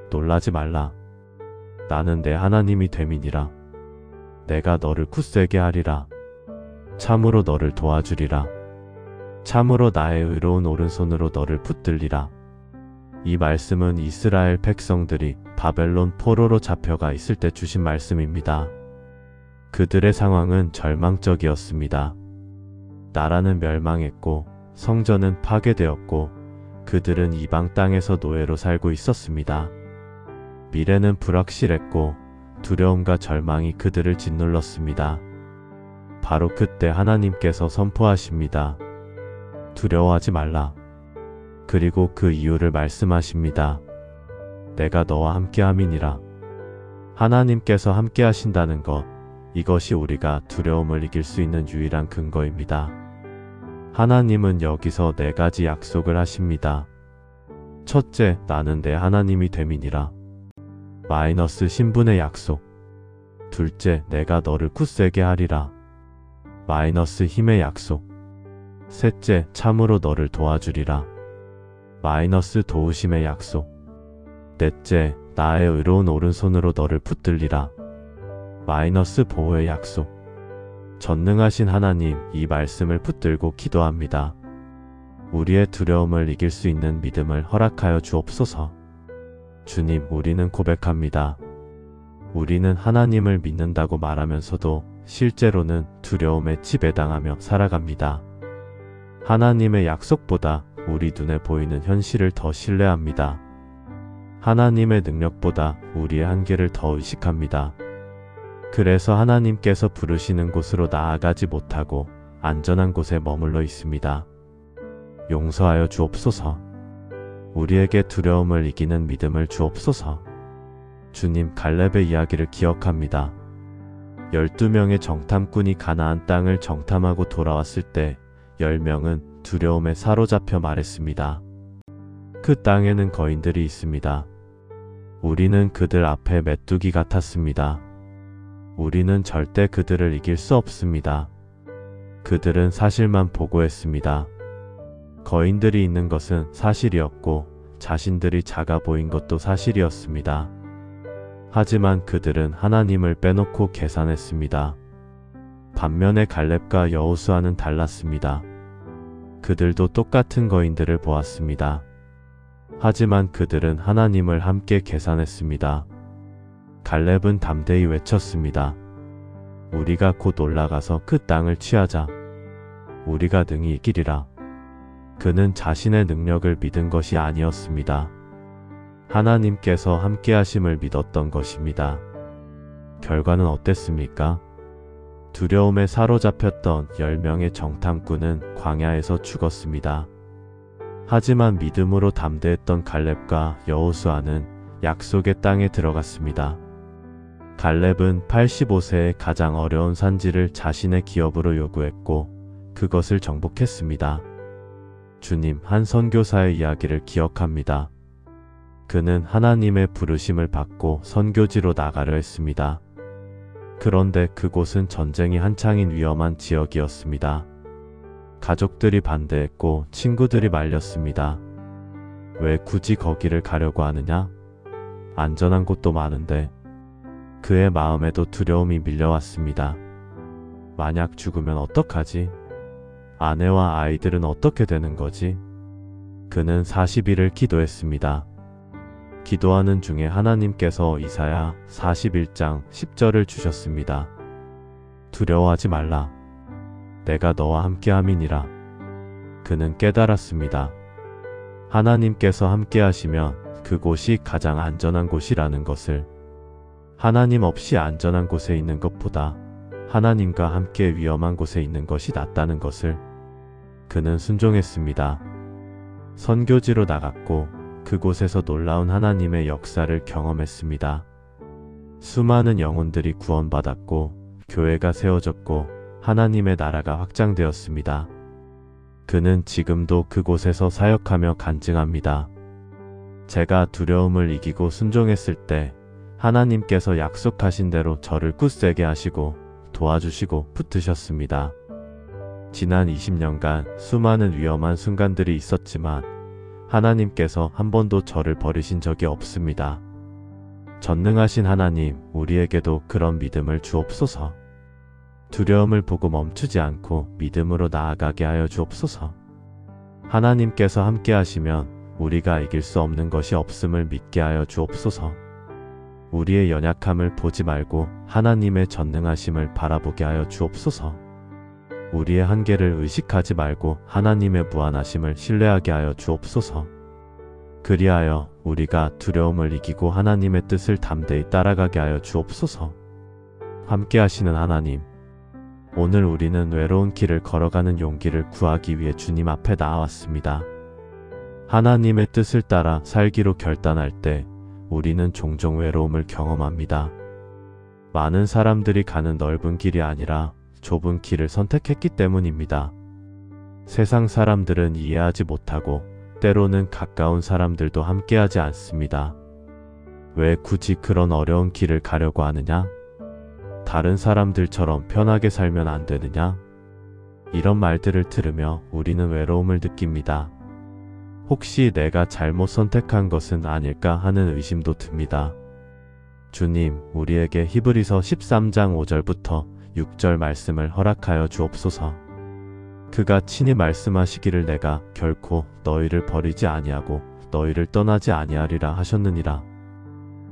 놀라지 말라. 나는 내 하나님이 됨이니라. 내가 너를 굳세게 하리라. 참으로 너를 도와주리라. 참으로 나의 의로운 오른손으로 너를 붙들리라. 이 말씀은 이스라엘 백성들이 바벨론 포로로 잡혀가 있을 때 주신 말씀입니다. 그들의 상황은 절망적이었습니다. 나라는 멸망했고 성전은 파괴되었고 그들은 이방 땅에서 노예로 살고 있었습니다. 미래는 불확실했고 두려움과 절망이 그들을 짓눌렀습니다. 바로 그때 하나님께서 선포하십니다. 두려워하지 말라. 그리고 그 이유를 말씀하십니다. 내가 너와 함께함이니라. 하나님께서 함께 하신다는 것, 이것이 우리가 두려움을 이길 수 있는 유일한 근거입니다. 하나님은 여기서 4가지 약속을 하십니다. 첫째, 나는 내 하나님이 됨이니라. 마이너스 신분의 약속. 둘째, 내가 너를 굳세게 하리라. 마이너스 힘의 약속. 셋째, 참으로 너를 도와주리라. 마이너스 도우심의 약속. 넷째, 나의 의로운 오른손으로 너를 붙들리라. 마이너스 보호의 약속. 전능하신 하나님, 이 말씀을 붙들고 기도합니다. 우리의 두려움을 이길 수 있는 믿음을 허락하여 주옵소서. 주님, 우리는 고백합니다. 우리는 하나님을 믿는다고 말하면서도 실제로는 두려움에 지배당하며 살아갑니다. 하나님의 약속보다 우리 눈에 보이는 현실을 더 신뢰합니다. 하나님의 능력보다 우리의 한계를 더 의식합니다. 그래서 하나님께서 부르시는 곳으로 나아가지 못하고 안전한 곳에 머물러 있습니다. 용서하여 주옵소서. 우리에게 두려움을 이기는 믿음을 주옵소서. 주님, 갈렙의 이야기를 기억합니다. 12명의 정탐꾼이 가나안 땅을 정탐하고 돌아왔을 때 10명은 두려움에 사로잡혀 말했습니다. 그 땅에는 거인들이 있습니다. 우리는 그들 앞에 메뚜기 같았습니다. 우리는 절대 그들을 이길 수 없습니다. 그들은 사실만 보고했습니다. 거인들이 있는 것은 사실이었고 자신들이 작아 보인 것도 사실이었습니다. 하지만 그들은 하나님을 빼놓고 계산했습니다. 반면에 갈렙과 여호수아는 달랐습니다. 그들도 똑같은 거인들을 보았습니다. 하지만 그들은 하나님을 함께 계산했습니다. 갈렙은 담대히 외쳤습니다. 우리가 곧 올라가서 그 땅을 취하자. 우리가 능히 이기리라. 그는 자신의 능력을 믿은 것이 아니었습니다. 하나님께서 함께 하심을 믿었던 것입니다. 결과는 어땠습니까? 두려움에 사로잡혔던 10명의 정탐꾼은 광야에서 죽었습니다. 하지만 믿음으로 담대했던 갈렙과 여호수아는 약속의 땅에 들어갔습니다. 갈렙은 85세의 가장 어려운 산지를 자신의 기업으로 요구했고 그것을 정복했습니다. 주님, 한 선교사의 이야기를 기억합니다. 그는 하나님의 부르심을 받고 선교지로 나가려 했습니다. 그런데 그곳은 전쟁이 한창인 위험한 지역이었습니다. 가족들이 반대했고 친구들이 말렸습니다. 왜 굳이 거기를 가려고 하느냐? 안전한 곳도 많은데. 그의 마음에도 두려움이 밀려왔습니다. 만약 죽으면 어떡하지? 아내와 아이들은 어떻게 되는 거지? 그는 40일을 기도했습니다. 기도하는 중에 하나님께서 이사야 41장 10절을 주셨습니다. 두려워하지 말라. 내가 너와 함께함이니라. 그는 깨달았습니다. 하나님께서 함께하시면 그곳이 가장 안전한 곳이라는 것을. 하나님 없이 안전한 곳에 있는 것보다 하나님과 함께 위험한 곳에 있는 것이 낫다는 것을. 그는 순종했습니다. 선교지로 나갔고 그곳에서 놀라운 하나님의 역사를 경험했습니다. 수많은 영혼들이 구원받았고 교회가 세워졌고 하나님의 나라가 확장되었습니다. 그는 지금도 그곳에서 사역하며 간증합니다. 제가 두려움을 이기고 순종했을 때 하나님께서 약속하신 대로 저를 굳세게 하시고 도와주시고 붙드셨습니다. 지난 20년간 수많은 위험한 순간들이 있었지만 하나님께서 한 번도 저를 버리신 적이 없습니다. 전능하신 하나님, 우리에게도 그런 믿음을 주옵소서. 두려움을 보고 멈추지 않고 믿음으로 나아가게 하여 주옵소서. 하나님께서 함께 하시면 우리가 이길 수 없는 것이 없음을 믿게 하여 주옵소서. 우리의 연약함을 보지 말고 하나님의 전능하심을 바라보게 하여 주옵소서. 우리의 한계를 의식하지 말고 하나님의 무한하심을 신뢰하게 하여 주옵소서. 그리하여 우리가 두려움을 이기고 하나님의 뜻을 담대히 따라가게 하여 주옵소서. 함께 하시는 하나님, 오늘 우리는 외로운 길을 걸어가는 용기를 구하기 위해 주님 앞에 나아왔습니다. 하나님의 뜻을 따라 살기로 결단할 때 우리는 종종 외로움을 경험합니다. 많은 사람들이 가는 넓은 길이 아니라 좁은 길을 선택했기 때문입니다. 세상 사람들은 이해하지 못하고 때로는 가까운 사람들도 함께하지 않습니다. 왜 굳이 그런 어려운 길을 가려고 하느냐? 다른 사람들처럼 편하게 살면 안 되느냐? 이런 말들을 들으며 우리는 외로움을 느낍니다. 혹시 내가 잘못 선택한 것은 아닐까 하는 의심도 듭니다. 주님, 우리에게 히브리서 13장 5절부터 6절 말씀을 허락하여 주옵소서. 그가 친히 말씀하시기를 내가 결코 너희를 버리지 아니하고 너희를 떠나지 아니하리라 하셨느니라.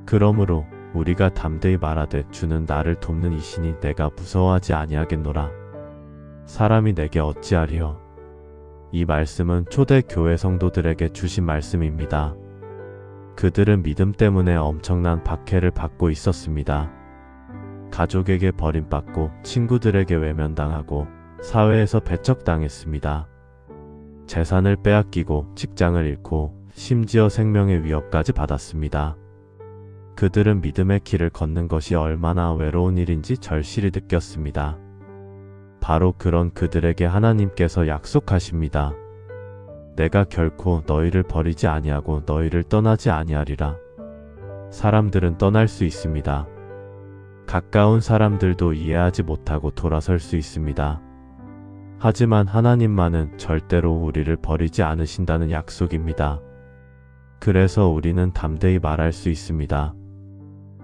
그러므로 우리가 담대히 말하되 주는 나를 돕는 이시니 내가 무서워하지 아니하겠노라. 사람이 내게 어찌하리요. 이 말씀은 초대 교회 성도들에게 주신 말씀입니다. 그들은 믿음 때문에 엄청난 박해를 받고 있었습니다. 가족에게 버림받고 친구들에게 외면당하고 사회에서 배척당했습니다. 재산을 빼앗기고 직장을 잃고 심지어 생명의 위협까지 받았습니다. 그들은 믿음의 길을 걷는 것이 얼마나 외로운 일인지 절실히 느꼈습니다. 바로 그런 그들에게 하나님께서 약속하십니다. 내가 결코 너희를 버리지 아니하고 너희를 떠나지 아니하리라. 사람들은 떠날 수 있습니다. 가까운 사람들도 이해하지 못하고 돌아설 수 있습니다. 하지만 하나님만은 절대로 우리를 버리지 않으신다는 약속입니다. 그래서 우리는 담대히 말할 수 있습니다.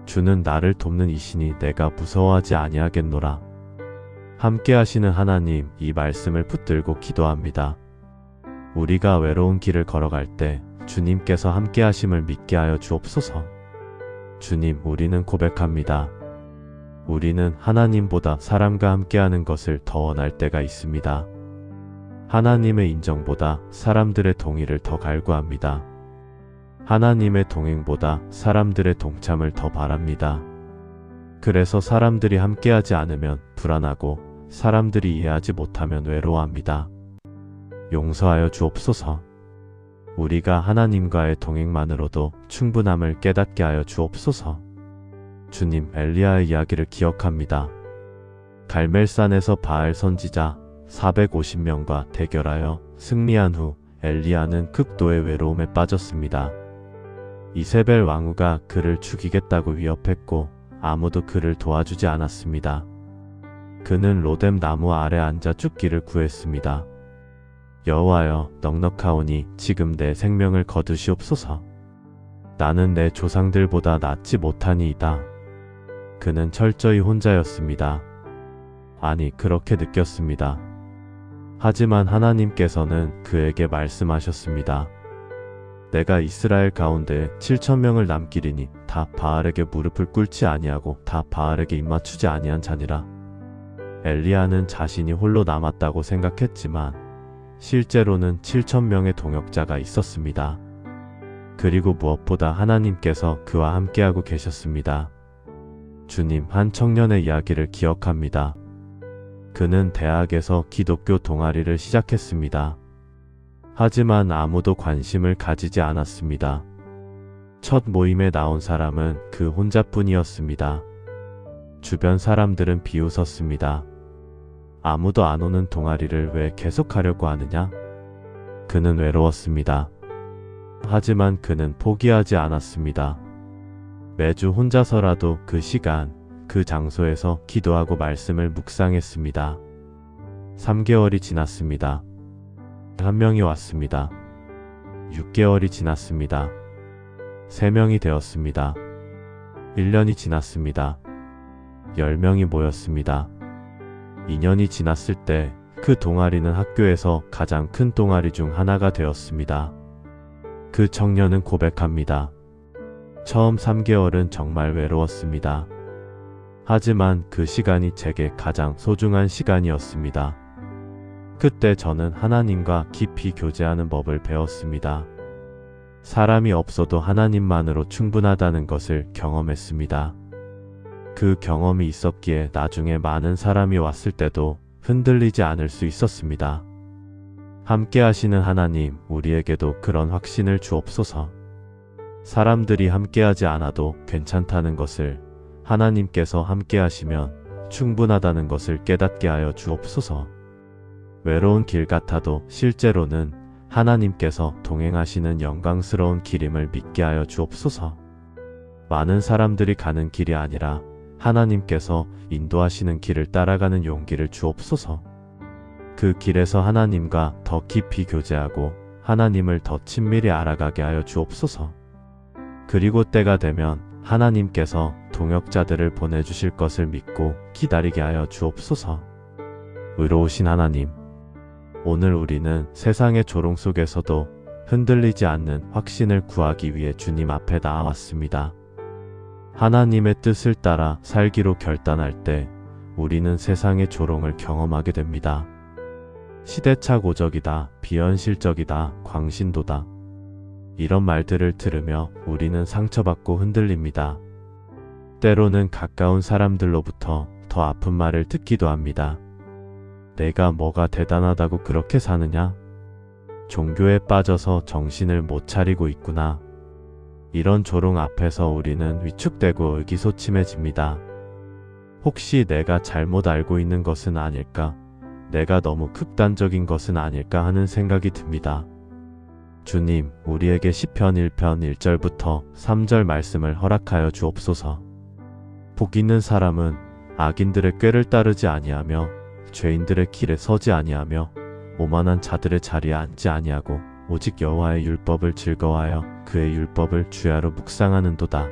주는 나를 돕는 이시니 내가 무서워하지 아니하겠노라. 함께 하시는 하나님, 이 말씀을 붙들고 기도합니다. 우리가 외로운 길을 걸어갈 때 주님께서 함께 하심을 믿게 하여 주옵소서. 주님, 우리는 고백합니다. 우리는 하나님보다 사람과 함께하는 것을 더 원할 때가 있습니다. 하나님의 인정보다 사람들의 동의를 더 갈구합니다. 하나님의 동행보다 사람들의 동참을 더 바랍니다. 그래서 사람들이 함께하지 않으면 불안하고 사람들이 이해하지 못하면 외로워합니다. 용서하여 주옵소서. 우리가 하나님과의 동행만으로도 충분함을 깨닫게 하여 주옵소서. 주님, 엘리야의 이야기를 기억합니다. 갈멜산에서 바알 선지자 450명과 대결하여 승리한 후 엘리야는 극도의 외로움에 빠졌습니다. 이세벨 왕후가 그를 죽이겠다고 위협했고 아무도 그를 도와주지 않았습니다. 그는 로뎀 나무 아래 앉아 죽기를 구했습니다. 여호와여, 넉넉하오니 지금 내 생명을 거두시옵소서. 나는 내 조상들보다 낫지 못하니이다. 그는 철저히 혼자였습니다. 아니, 그렇게 느꼈습니다. 하지만 하나님께서는 그에게 말씀하셨습니다. 내가 이스라엘 가운데 7,000명을 남기리니 다 바알에게 무릎을 꿇지 아니하고 다 바알에게 입맞추지 아니한 자니라. 엘리야는 자신이 홀로 남았다고 생각했지만 실제로는 7,000명의 동역자가 있었습니다. 그리고 무엇보다 하나님께서 그와 함께하고 계셨습니다. 주님, 한 청년의 이야기를 기억합니다. 그는 대학에서 기독교 동아리를 시작했습니다. 하지만 아무도 관심을 가지지 않았습니다. 첫 모임에 나온 사람은 그 혼자뿐이었습니다. 주변 사람들은 비웃었습니다. 아무도 안 오는 동아리를 왜 계속하려고 하느냐? 그는 외로웠습니다. 하지만 그는 포기하지 않았습니다. 매주 혼자서라도 그 시간, 그 장소에서 기도하고 말씀을 묵상했습니다. 3개월이 지났습니다. 1명이 왔습니다. 6개월이 지났습니다. 3명이 되었습니다. 1년이 지났습니다. 10명이 모였습니다. 2년이 지났을 때 그 동아리는 학교에서 가장 큰 동아리 중 하나가 되었습니다. 그 청년은 고백합니다. 처음 3개월은 정말 외로웠습니다. 하지만 그 시간이 제게 가장 소중한 시간이었습니다. 그때 저는 하나님과 깊이 교제하는 법을 배웠습니다. 사람이 없어도 하나님만으로 충분하다는 것을 경험했습니다. 그 경험이 있었기에 나중에 많은 사람이 왔을 때도 흔들리지 않을 수 있었습니다. 함께 하시는 하나님, 우리에게도 그런 확신을 주옵소서. 사람들이 함께하지 않아도 괜찮다는 것을, 하나님께서 함께 하시면 충분하다는 것을 깨닫게 하여 주옵소서. 외로운 길 같아도 실제로는 하나님께서 동행하시는 영광스러운 길임을 믿게 하여 주옵소서. 많은 사람들이 가는 길이 아니라 하나님께서 인도하시는 길을 따라가는 용기를 주옵소서. 그 길에서 하나님과 더 깊이 교제하고 하나님을 더 친밀히 알아가게 하여 주옵소서. 그리고 때가 되면 하나님께서 동역자들을 보내주실 것을 믿고 기다리게 하여 주옵소서. 의로우신 하나님, 오늘 우리는 세상의 조롱 속에서도 흔들리지 않는 확신을 구하기 위해 주님 앞에 나아왔습니다. 하나님의 뜻을 따라 살기로 결단할 때 우리는 세상의 조롱을 경험하게 됩니다. 시대착오적이다, 비현실적이다, 광신도다. 이런 말들을 들으며 우리는 상처받고 흔들립니다. 때로는 가까운 사람들로부터 더 아픈 말을 듣기도 합니다. 내가 뭐가 대단하다고 그렇게 사느냐? 종교에 빠져서 정신을 못 차리고 있구나. 이런 조롱 앞에서 우리는 위축되고 의기소침해집니다. 혹시 내가 잘못 알고 있는 것은 아닐까? 내가 너무 극단적인 것은 아닐까 하는 생각이 듭니다. 주님, 우리에게 시편 1편 1절부터 3절 말씀을 허락하여 주옵소서. 복 있는 사람은 악인들의 꾀를 따르지 아니하며 죄인들의 길에 서지 아니하며 오만한 자들의 자리에 앉지 아니하고 오직 여호와의 율법을 즐거워하여 그의 율법을 주야로 묵상하는도다.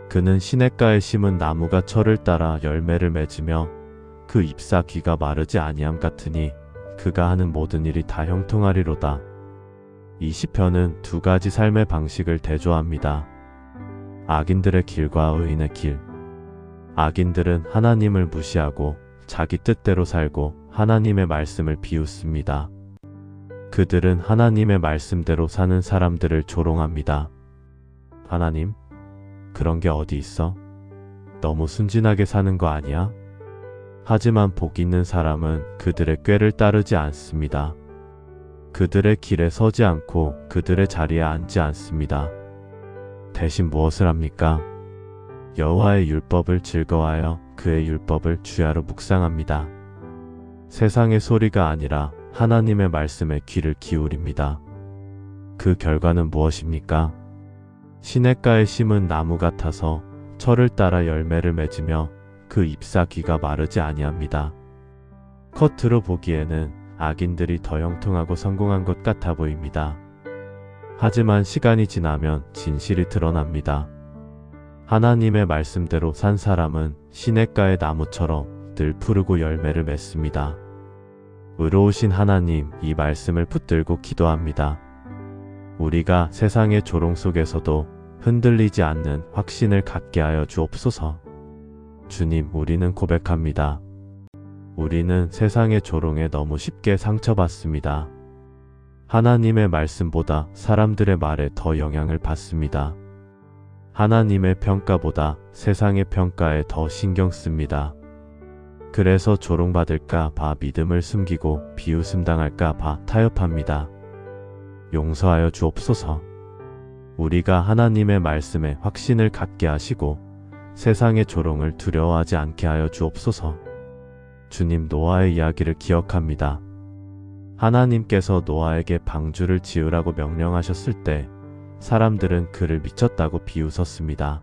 그는 시냇가에 심은 나무가 철을 따라 열매를 맺으며 그 잎사 귀가 마르지 아니함 같으니 그가 하는 모든 일이 다 형통하리로다. 이 시편은 두 가지 삶의 방식을 대조합니다. 악인들의 길과 의인의 길. 악인들은 하나님을 무시하고 자기 뜻대로 살고 하나님의 말씀을 비웃습니다. 그들은 하나님의 말씀대로 사는 사람들을 조롱합니다. 하나님, 그런 게 어디 있어? 너무 순진하게 사는 거 아니야? 하지만 복 있는 사람은 그들의 꾀를 따르지 않습니다. 그들의 길에 서지 않고 그들의 자리에 앉지 않습니다. 대신 무엇을 합니까? 여호와의 율법을 즐거워하여 그의 율법을 주야로 묵상합니다. 세상의 소리가 아니라 하나님의 말씀에 귀를 기울입니다. 그 결과는 무엇입니까? 시냇가에 심은 나무 같아서 철을 따라 열매를 맺으며 그 잎사귀가 마르지 아니합니다. 겉으로 보기에는 악인들이 더 형통하고 성공한 것 같아 보입니다. 하지만 시간이 지나면 진실이 드러납니다. 하나님의 말씀대로 산 사람은 시냇가의 나무처럼 늘 푸르고 열매를 맺습니다. 의로우신 하나님, 이 말씀을 붙들고 기도합니다. 우리가 세상의 조롱 속에서도 흔들리지 않는 확신을 갖게 하여 주옵소서. 주님, 우리는 고백합니다. 우리는 세상의 조롱에 너무 쉽게 상처받습니다. 하나님의 말씀보다 사람들의 말에 더 영향을 받습니다. 하나님의 평가보다 세상의 평가에 더 신경 씁니다. 그래서 조롱받을까 봐 믿음을 숨기고 비웃음 당할까 봐 타협합니다. 용서하여 주옵소서. 우리가 하나님의 말씀에 확신을 갖게 하시고 세상의 조롱을 두려워하지 않게 하여 주옵소서. 주님, 노아의 이야기를 기억합니다. 하나님께서 노아에게 방주를 지으라고 명령하셨을 때 사람들은 그를 미쳤다고 비웃었습니다.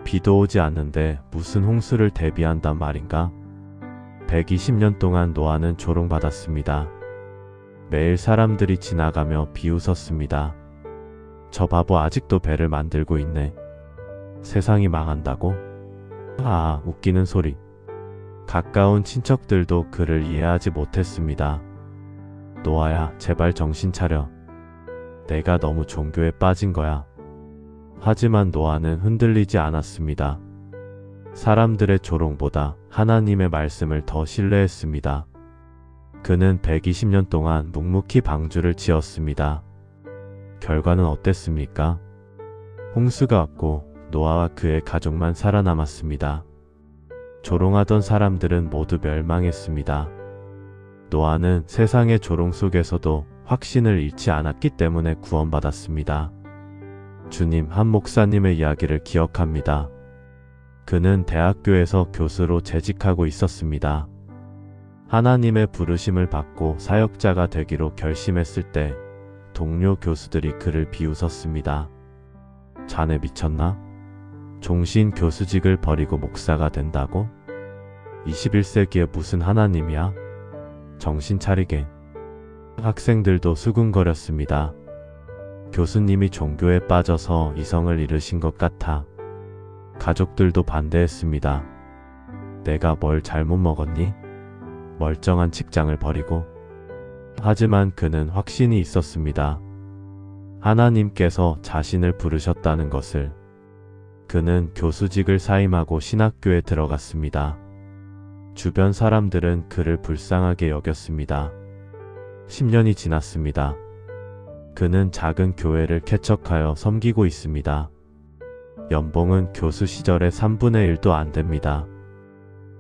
비도 오지 않는데 무슨 홍수를 대비한단 말인가? 120년 동안 노아는 조롱받았습니다. 매일 사람들이 지나가며 비웃었습니다. 저 바보 아직도 배를 만들고 있네. 세상이 망한다고? 아, 웃기는 소리. 가까운 친척들도 그를 이해하지 못했습니다. 노아야, 제발 정신 차려. 내가 너무 종교에 빠진 거야. 하지만 노아는 흔들리지 않았습니다. 사람들의 조롱보다 하나님의 말씀을 더 신뢰했습니다. 그는 120년 동안 묵묵히 방주를 지었습니다. 결과는 어땠습니까? 홍수가 왔고 노아와 그의 가족만 살아남았습니다. 조롱하던 사람들은 모두 멸망했습니다. 노아는 세상의 조롱 속에서도 확신을 잃지 않았기 때문에 구원받았습니다. 주님, 한 목사님의 이야기를 기억합니다. 그는 대학교에서 교수로 재직하고 있었습니다. 하나님의 부르심을 받고 사역자가 되기로 결심했을 때 동료 교수들이 그를 비웃었습니다. 자네 미쳤나? 종신 교수직을 버리고 목사가 된다고? 21세기에 무슨 하나님이야? 정신 차리게. 학생들도 수군거렸습니다. 교수님이 종교에 빠져서 이성을 잃으신 것 같아. 가족들도 반대했습니다. 내가 뭘 잘못 먹었니? 멀쩡한 직장을 버리고. 하지만 그는 확신이 있었습니다. 하나님께서 자신을 부르셨다는 것을. 그는 교수직을 사임하고 신학교에 들어갔습니다. 주변 사람들은 그를 불쌍하게 여겼습니다. 10년이 지났습니다. 그는 작은 교회를 개척하여 섬기고 있습니다. 연봉은 교수 시절의 3분의 1도 안 됩니다.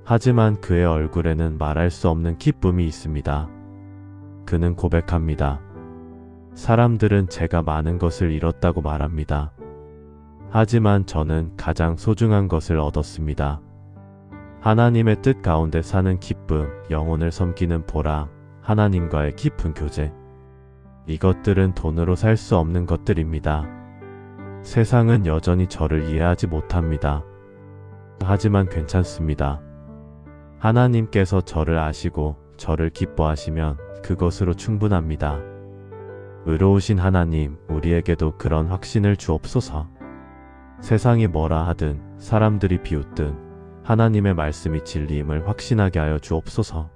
하지만 그의 얼굴에는 말할 수 없는 기쁨이 있습니다. 그는 고백합니다. 사람들은 제가 많은 것을 잃었다고 말합니다. 하지만 저는 가장 소중한 것을 얻었습니다. 하나님의 뜻 가운데 사는 기쁨, 영혼을 섬기는 보람, 하나님과의 깊은 교제. 이것들은 돈으로 살 수 없는 것들입니다. 세상은 여전히 저를 이해하지 못합니다. 하지만 괜찮습니다. 하나님께서 저를 아시고 저를 기뻐하시면 그것으로 충분합니다. 의로우신 하나님, 우리에게도 그런 확신을 주옵소서. 세상이 뭐라 하든 사람들이 비웃든 하나님의 말씀이 진리임을 확신하게 하여 주옵소서.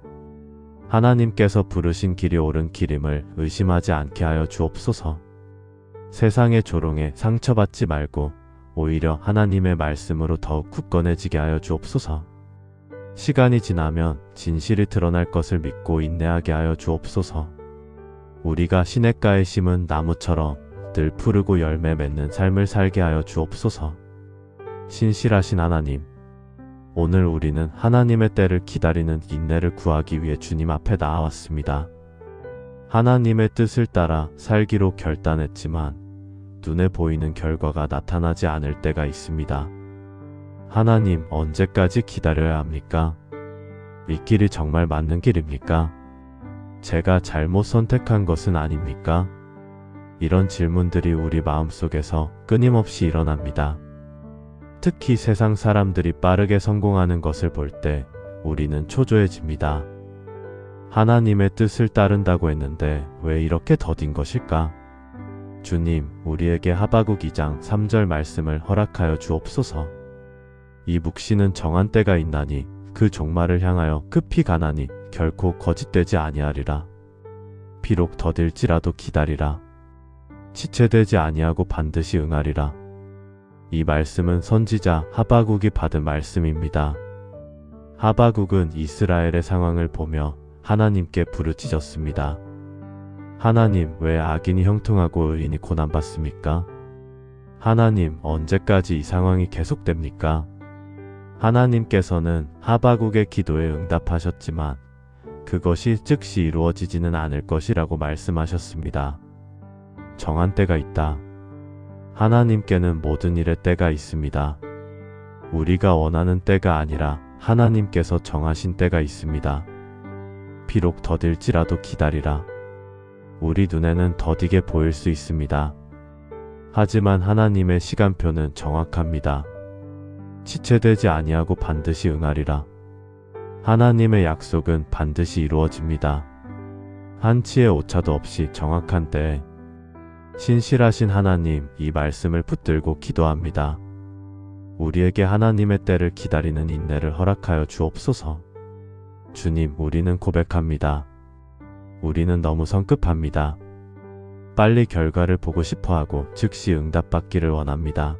하나님께서 부르신 길이 옳은 길임을 의심하지 않게 하여 주옵소서. 세상의 조롱에 상처받지 말고 오히려 하나님의 말씀으로 더욱 굳건해지게 하여 주옵소서. 시간이 지나면 진실이 드러날 것을 믿고 인내하게 하여 주옵소서. 우리가 시냇가에 심은 나무처럼 늘 푸르고 열매 맺는 삶을 살게 하여 주옵소서. 신실하신 하나님, 오늘 우리는 하나님의 때를 기다리는 인내를 구하기 위해 주님 앞에 나아왔습니다. 하나님의 뜻을 따라 살기로 결단했지만 눈에 보이는 결과가 나타나지 않을 때가 있습니다. 하나님, 언제까지 기다려야 합니까? 이 길이 정말 맞는 길입니까? 제가 잘못 선택한 것은 아닙니까? 이런 질문들이 우리 마음속에서 끊임없이 일어납니다. 특히 세상 사람들이 빠르게 성공하는 것을 볼 때 우리는 초조해집니다. 하나님의 뜻을 따른다고 했는데 왜 이렇게 더딘 것일까? 주님, 우리에게 하박국 2장 3절 말씀을 허락하여 주옵소서. 이 묵시는 정한 때가 있나니 그 종말을 향하여 급히 가나니 결코 거짓되지 아니하리라. 비록 더딜지라도 기다리라. 지체되지 아니하고 반드시 응하리라. 이 말씀은 선지자 하박국이 받은 말씀입니다. 하박국은 이스라엘의 상황을 보며 하나님께 부르짖었습니다. 하나님, 왜 악인이 형통하고 의인이 고난받습니까? 하나님, 언제까지 이 상황이 계속됩니까? 하나님께서는 하박국의 기도에 응답하셨지만 그것이 즉시 이루어지지는 않을 것이라고 말씀하셨습니다. 정한 때가 있다. 하나님께는 모든 일의 때가 있습니다. 우리가 원하는 때가 아니라 하나님께서 정하신 때가 있습니다. 비록 더딜지라도 기다리라. 우리 눈에는 더디게 보일 수 있습니다. 하지만 하나님의 시간표는 정확합니다. 지체되지 아니하고 반드시 응하리라. 하나님의 약속은 반드시 이루어집니다. 한치의 오차도 없이 정확한 때에 신실하신 하나님, 이 말씀을 붙들고 기도합니다. 우리에게 하나님의 때를 기다리는 인내를 허락하여 주옵소서. 주님, 우리는 고백합니다. 우리는 너무 성급합니다. 빨리 결과를 보고 싶어하고 즉시 응답받기를 원합니다.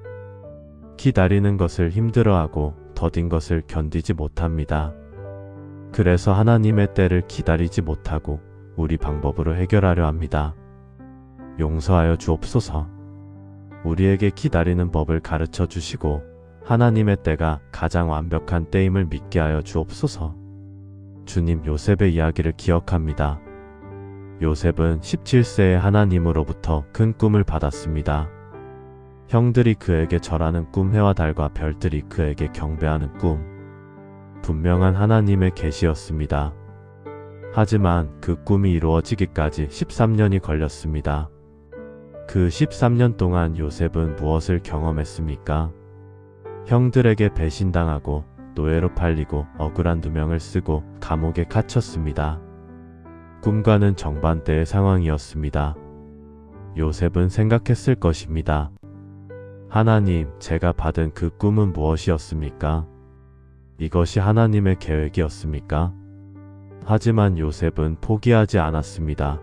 기다리는 것을 힘들어하고 더딘 것을 견디지 못합니다. 그래서 하나님의 때를 기다리지 못하고 우리 방법으로 해결하려 합니다. 용서하여 주옵소서. 우리에게 기다리는 법을 가르쳐 주시고 하나님의 때가 가장 완벽한 때임을 믿게 하여 주옵소서. 주님, 요셉의 이야기를 기억합니다. 요셉은 17세에 하나님으로부터 큰 꿈을 받았습니다. 형들이 그에게 절하는 꿈, 해와 달과 별들이 그에게 경배하는 꿈. 분명한 하나님의 계시였습니다. 하지만 그 꿈이 이루어지기까지 13년이 걸렸습니다. 그 13년 동안 요셉은 무엇을 경험했습니까? 형들에게 배신당하고 노예로 팔리고 억울한 누명을 쓰고 감옥에 갇혔습니다. 꿈과는 정반대의 상황이었습니다. 요셉은 생각했을 것입니다. 하나님, 제가 받은 그 꿈은 무엇이었습니까? 이것이 하나님의 계획이었습니까? 하지만 요셉은 포기하지 않았습니다.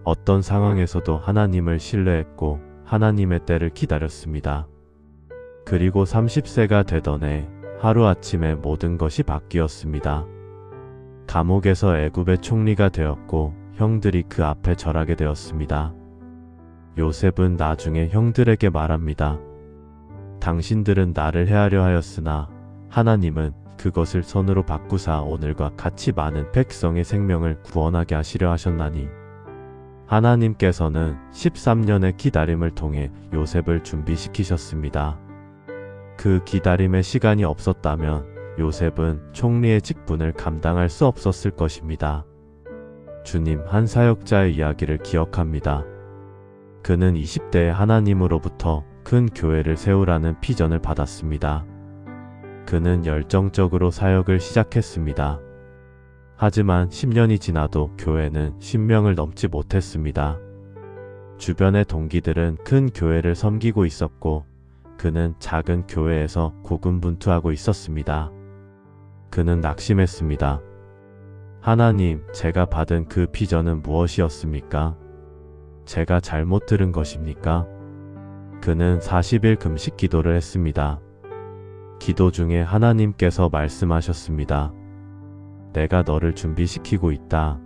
어떤 상황에서도 하나님을 신뢰했고 하나님의 때를 기다렸습니다. 그리고 30세가 되던 해 하루아침에 모든 것이 바뀌었습니다. 감옥에서 애굽의 총리가 되었고 형들이 그 앞에 절하게 되었습니다. 요셉은 나중에 형들에게 말합니다. 당신들은 나를 해하려 하였으나 하나님은 그것을 선으로 바꾸사 오늘과 같이 많은 백성의 생명을 구원하게 하시려 하셨나니 하나님께서는 13년의 기다림을 통해 요셉을 준비시키셨습니다. 그 기다림의 시간이 없었다면 요셉은 총리의 직분을 감당할 수 없었을 것입니다. 주님, 한 사역자의 이야기를 기억합니다. 그는 20대에 하나님으로부터 큰 교회를 세우라는 비전을 받았습니다. 그는 열정적으로 사역을 시작했습니다. 하지만 10년이 지나도 교회는 10명을 넘지 못했습니다. 주변의 동기들은 큰 교회를 섬기고 있었고 그는 작은 교회에서 고군분투하고 있었습니다. 그는 낙심했습니다. 하나님, 제가 받은 그 비전은 무엇이었습니까? 제가 잘못 들은 것입니까? 그는 40일 금식 기도를 했습니다. 기도 중에 하나님께서 말씀하셨습니다. 내가 너를 준비시키고 있다.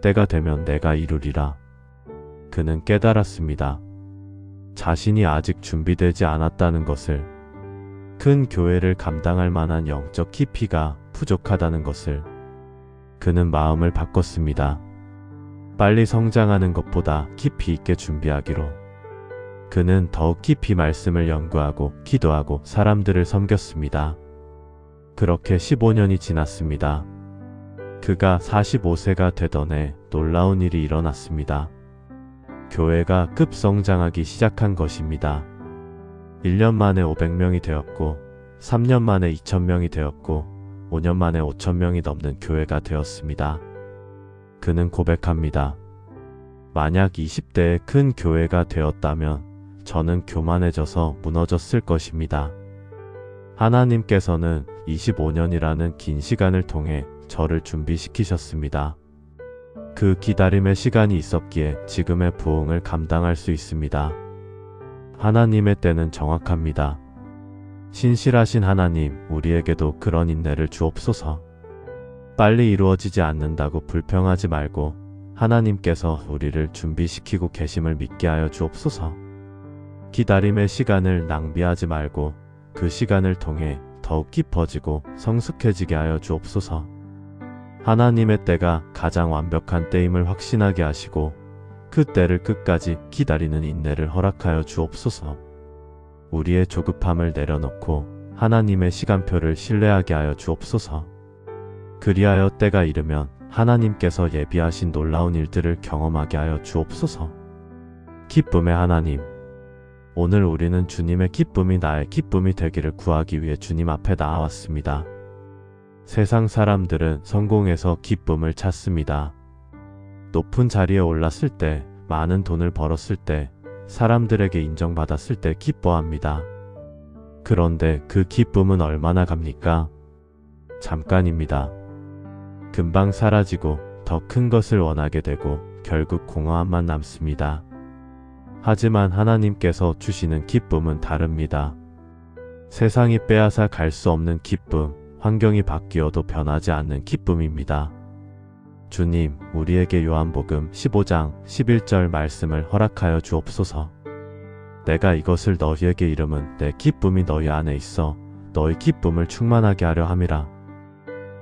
때가 되면 내가 이루리라. 그는 깨달았습니다. 자신이 아직 준비되지 않았다는 것을, 큰 교회를 감당할 만한 영적 깊이가 부족하다는 것을. 그는 마음을 바꿨습니다. 빨리 성장하는 것보다 깊이 있게 준비하기로. 그는 더욱 깊이 말씀을 연구하고 기도하고 사람들을 섬겼습니다. 그렇게 15년이 지났습니다. 그가 45세가 되던 해 놀라운 일이 일어났습니다. 교회가 급성장하기 시작한 것입니다. 1년 만에 500명이 되었고 3년 만에 2000명이 되었고 5년 만에 5000명이 넘는 교회가 되었습니다. 그는 고백합니다. 만약 20대에 큰 교회가 되었다면 저는 교만해져서 무너졌을 것입니다. 하나님께서는 25년이라는 긴 시간을 통해 저를 준비시키셨습니다. 그 기다림의 시간이 있었기에 지금의 부흥을 감당할 수 있습니다. 하나님의 때는 정확합니다. 신실하신 하나님, 우리에게도 그런 인내를 주옵소서. 빨리 이루어지지 않는다고 불평하지 말고 하나님께서 우리를 준비시키고 계심을 믿게 하여 주옵소서. 기다림의 시간을 낭비하지 말고 그 시간을 통해 더욱 깊어지고 성숙해지게 하여 주옵소서. 하나님의 때가 가장 완벽한 때임을 확신하게 하시고 그 때를 끝까지 기다리는 인내를 허락하여 주옵소서. 우리의 조급함을 내려놓고 하나님의 시간표를 신뢰하게 하여 주옵소서. 그리하여 때가 이르면 하나님께서 예비하신 놀라운 일들을 경험하게 하여 주옵소서. 기쁨의 하나님, 오늘 우리는 주님의 기쁨이 나의 기쁨이 되기를 구하기 위해 주님 앞에 나아왔습니다. 세상 사람들은 성공해서 기쁨을 찾습니다. 높은 자리에 올랐을 때, 많은 돈을 벌었을 때, 사람들에게 인정받았을 때 기뻐합니다. 그런데 그 기쁨은 얼마나 갑니까? 잠깐입니다. 금방 사라지고 더 큰 것을 원하게 되고 결국 공허함만 남습니다. 하지만 하나님께서 주시는 기쁨은 다릅니다. 세상이 빼앗아 갈 수 없는 기쁨, 환경이 바뀌어도 변하지 않는 기쁨입니다. 주님, 우리에게 요한복음 15장 11절 말씀을 허락하여 주옵소서. 내가 이것을 너희에게 이름은 내 기쁨이 너희 안에 있어 너희 기쁨을 충만하게 하려 함이라.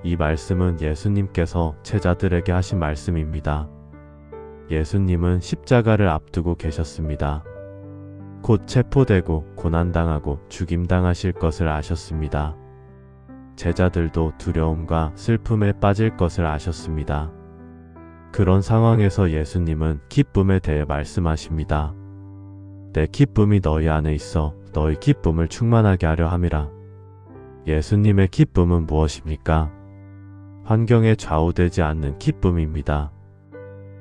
이 말씀은 예수님께서 제자들에게 하신 말씀입니다. 예수님은 십자가를 앞두고 계셨습니다. 곧 체포되고 고난당하고 죽임당하실 것을 아셨습니다. 제자들도 두려움과 슬픔에 빠질 것을 아셨습니다. 그런 상황에서 예수님은 기쁨에 대해 말씀하십니다. 내 기쁨이 너희 안에 있어 너희 기쁨을 충만하게 하려 함이라. 예수님의 기쁨은 무엇입니까? 환경에 좌우되지 않는 기쁨입니다.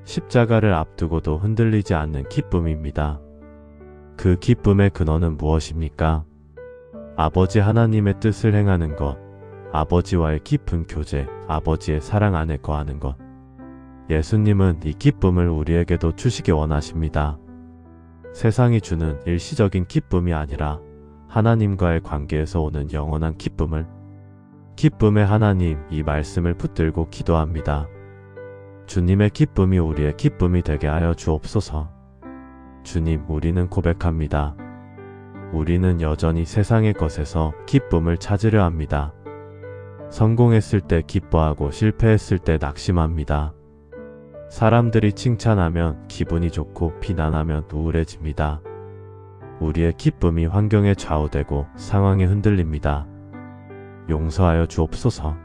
십자가를 앞두고도 흔들리지 않는 기쁨입니다. 그 기쁨의 근원은 무엇입니까? 아버지 하나님의 뜻을 행하는 것, 아버지와의 깊은 교제, 아버지의 사랑 안에 거하는 것. 예수님은 이 기쁨을 우리에게도 주시기 원하십니다. 세상이 주는 일시적인 기쁨이 아니라 하나님과의 관계에서 오는 영원한 기쁨을, 기쁨의 하나님, 이 말씀을 붙들고 기도합니다. 주님의 기쁨이 우리의 기쁨이 되게 하여 주옵소서. 주님, 우리는 고백합니다. 우리는 여전히 세상의 것에서 기쁨을 찾으려 합니다. 성공했을 때 기뻐하고 실패했을 때 낙심합니다. 사람들이 칭찬하면 기분이 좋고 비난하면 우울해집니다. 우리의 기쁨이 환경에 좌우되고 상황에 흔들립니다. 용서하여 주옵소서.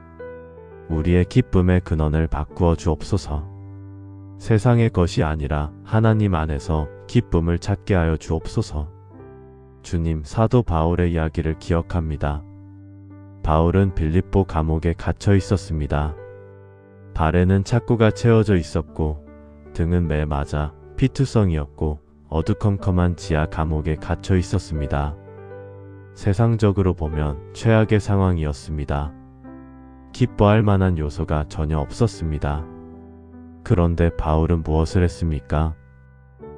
우리의 기쁨의 근원을 바꾸어 주옵소서. 세상의 것이 아니라 하나님 안에서 기쁨을 찾게 하여 주옵소서. 주님, 사도 바울의 이야기를 기억합니다. 바울은 빌립보 감옥에 갇혀 있었습니다. 발에는 착고가 채워져 있었고 등은 매 맞아 피투성이었고 어두컴컴한 지하 감옥에 갇혀 있었습니다. 세상적으로 보면 최악의 상황이었습니다. 기뻐할 만한 요소가 전혀 없었습니다. 그런데 바울은 무엇을 했습니까?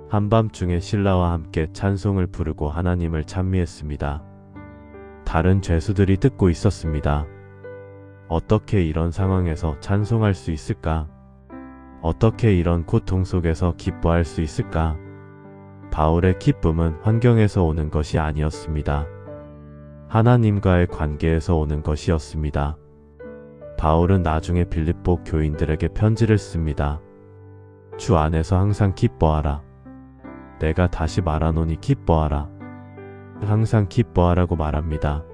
한밤중에 신라와 함께 찬송을 부르고 하나님을 찬미했습니다. 다른 죄수들이 듣고 있었습니다. 어떻게 이런 상황에서 찬송할 수 있을까? 어떻게 이런 고통 속에서 기뻐할 수 있을까? 바울의 기쁨은 환경에서 오는 것이 아니었습니다. 하나님과의 관계에서 오는 것이었습니다. 바울은 나중에 빌립보 교인들에게 편지를 씁니다. 주 안에서 항상 기뻐하라. 내가 다시 말하노니 기뻐하라. 항상 기뻐하라고 말합니다.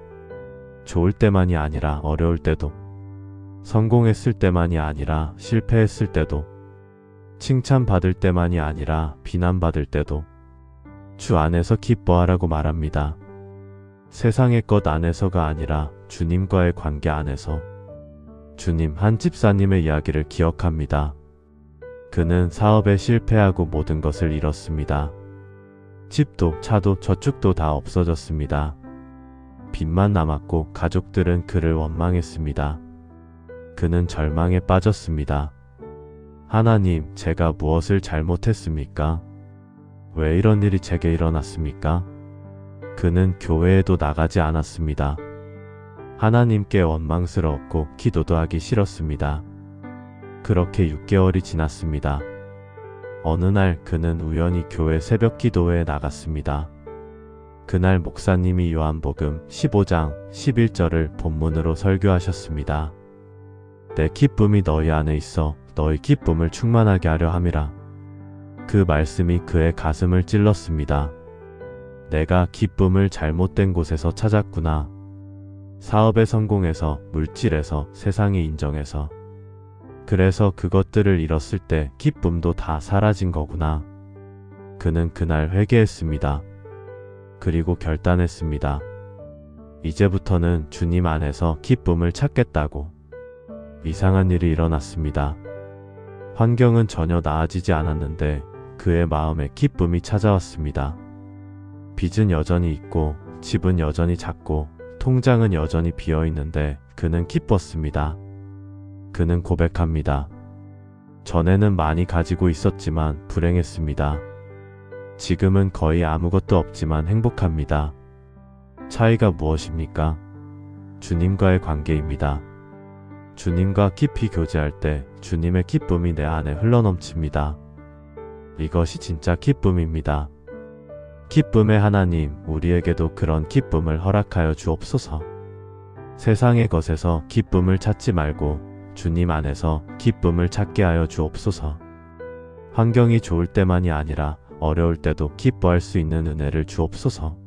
좋을 때만이 아니라 어려울 때도, 성공했을 때만이 아니라 실패했을 때도, 칭찬받을 때만이 아니라 비난받을 때도 주 안에서 기뻐하라고 말합니다. 세상의 것 안에서가 아니라 주님과의 관계 안에서. 주님, 한 집사님의 이야기를 기억합니다. 그는 사업에 실패하고 모든 것을 잃었습니다. 집도 차도 저축도 다 없어졌습니다. 빚만 남았고 가족들은 그를 원망했습니다. 그는 절망에 빠졌습니다. 하나님, 제가 무엇을 잘못했습니까? 왜 이런 일이 제게 일어났습니까? 그는 교회에도 나가지 않았습니다. 하나님께 원망스러웠고 기도도 하기 싫었습니다. 그렇게 6개월이 지났습니다. 어느 날 그는 우연히 교회 새벽 기도회에 나갔습니다. 그날 목사님이 요한복음 15장 11절을 본문으로 설교하셨습니다. 내 기쁨이 너희 안에 있어 너희 기쁨을 충만하게 하려 함이라. 그 말씀이 그의 가슴을 찔렀습니다. 내가 기쁨을 잘못된 곳에서 찾았구나. 사업에 성공해서, 물질에서, 세상이 인정해서. 그래서 그것들을 잃었을 때 기쁨도 다 사라진 거구나. 그는 그날 회개했습니다. 그리고 결단했습니다. 이제부터는 주님 안에서 기쁨을 찾겠다고. 이상한 일이 일어났습니다. 환경은 전혀 나아지지 않았는데 그의 마음에 기쁨이 찾아왔습니다. 빚은 여전히 있고 집은 여전히 작고 통장은 여전히 비어 있는데 그는 기뻤습니다. 그는 고백합니다. 전에는 많이 가지고 있었지만 불행했습니다. 지금은 거의 아무것도 없지만 행복합니다. 차이가 무엇입니까? 주님과의 관계입니다. 주님과 깊이 교제할 때 주님의 기쁨이 내 안에 흘러넘칩니다. 이것이 진짜 기쁨입니다. 기쁨의 하나님, 우리에게도 그런 기쁨을 허락하여 주옵소서. 세상의 것에서 기쁨을 찾지 말고 주님 안에서 기쁨을 찾게 하여 주옵소서. 환경이 좋을 때만이 아니라 어려울 때도 기뻐할 수 있는 은혜를 주옵소서.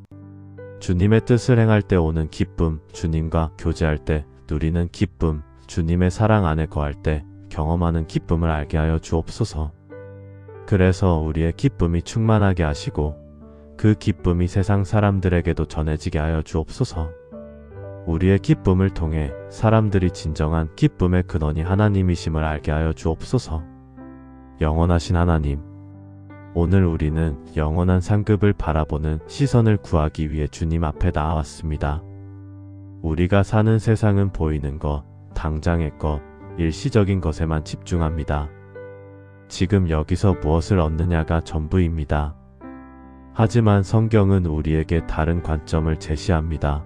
주님의 뜻을 행할 때 오는 기쁨, 주님과 교제할 때 누리는 기쁨, 주님의 사랑 안에 거할 때 경험하는 기쁨을 알게 하여 주옵소서. 그래서 우리의 기쁨이 충만하게 하시고 그 기쁨이 세상 사람들에게도 전해지게 하여 주옵소서. 우리의 기쁨을 통해 사람들이 진정한 기쁨의 근원이 하나님이심을 알게 하여 주옵소서. 영원하신 하나님, 오늘 우리는 영원한 상급을 바라보는 시선을 구하기 위해 주님 앞에 나왔습니다. 우리가 사는 세상은 보이는 것, 당장의 것, 일시적인 것에만 집중합니다. 지금 여기서 무엇을 얻느냐가 전부입니다. 하지만 성경은 우리에게 다른 관점을 제시합니다.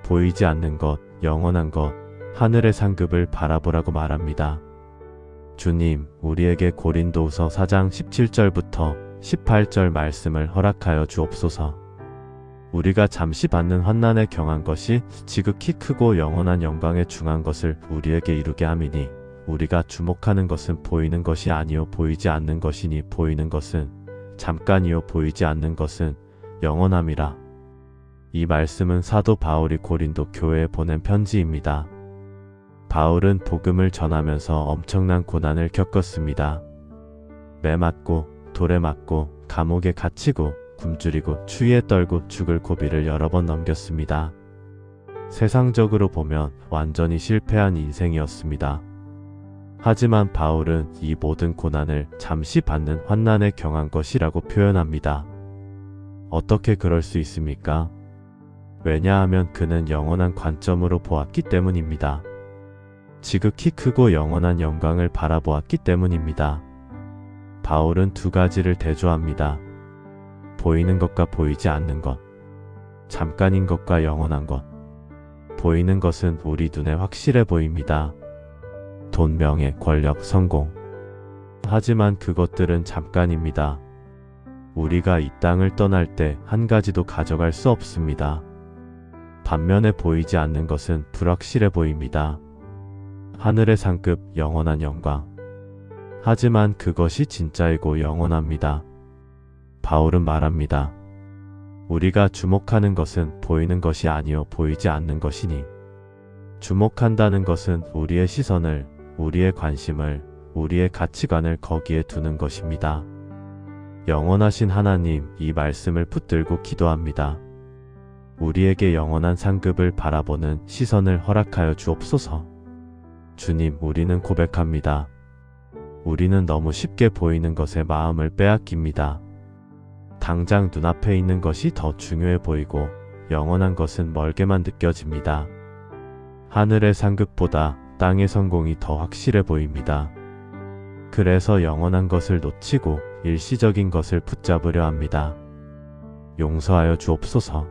보이지 않는 것, 영원한 것, 하늘의 상급을 바라보라고 말합니다. 주님, 우리에게 고린도후서 4장 17절부터 18절 말씀을 허락하여 주옵소서. 우리가 잠시 받는 환난에 경한 것이 지극히 크고 영원한 영광에 중한 것을 우리에게 이루게 함이니 우리가 주목하는 것은 보이는 것이 아니요 보이지 않는 것이니 보이는 것은 잠깐이요 보이지 않는 것은 영원함이라. 이 말씀은 사도 바울이 고린도 교회에 보낸 편지입니다. 바울은 복음을 전하면서 엄청난 고난을 겪었습니다. 매 맞고 돌에 맞고 감옥에 갇히고 굶주리고 추위에 떨고 죽을 고비를 여러 번 넘겼습니다. 세상적으로 보면 완전히 실패한 인생이었습니다. 하지만 바울은 이 모든 고난을 잠시 받는 환난에 경한 것이라고 표현합니다. 어떻게 그럴 수 있습니까? 왜냐하면 그는 영원한 관점으로 보았기 때문입니다. 지극히 크고 영원한 영광을 바라보았기 때문입니다. 바울은 두 가지를 대조합니다. 보이는 것과 보이지 않는 것, 잠깐인 것과 영원한 것. 보이는 것은 우리 눈에 확실해 보입니다. 돈, 명예, 권력, 성공. 하지만 그것들은 잠깐입니다. 우리가 이 땅을 떠날 때 한 가지도 가져갈 수 없습니다. 반면에 보이지 않는 것은 불확실해 보입니다. 하늘의 상급, 영원한 영광. 하지만 그것이 진짜이고 영원합니다. 바울은 말합니다. 우리가 주목하는 것은 보이는 것이 아니요 보이지 않는 것이니. 주목한다는 것은 우리의 시선을, 우리의 관심을, 우리의 가치관을 거기에 두는 것입니다. 영원하신 하나님, 이 말씀을 붙들고 기도합니다. 우리에게 영원한 상급을 바라보는 시선을 허락하여 주옵소서. 주님, 우리는 고백합니다. 우리는 너무 쉽게 보이는 것에 마음을 빼앗깁니다. 당장 눈앞에 있는 것이 더 중요해 보이고 영원한 것은 멀게만 느껴집니다. 하늘의 상급보다 땅의 성공이 더 확실해 보입니다. 그래서 영원한 것을 놓치고 일시적인 것을 붙잡으려 합니다. 용서하여 주옵소서.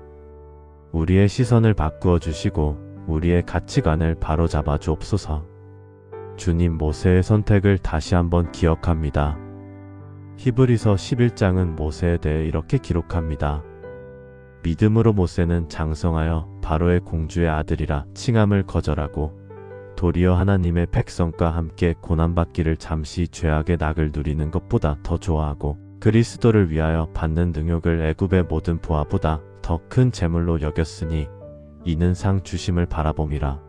우리의 시선을 바꾸어 주시고 우리의 가치관을 바로잡아 주옵소서. 주님, 모세의 선택을 다시 한번 기억합니다. 히브리서 11장은 모세에 대해 이렇게 기록합니다. 믿음으로 모세는 장성하여 바로의 공주의 아들이라 칭함을 거절하고 도리어 하나님의 백성과 함께 고난받기를 잠시 죄악의 낙을 누리는 것보다 더 좋아하고 그리스도를 위하여 받는 능욕을 애굽의 모든 부하보다 더 큰 재물로 여겼으니 이는 상 주심을 바라봄이라.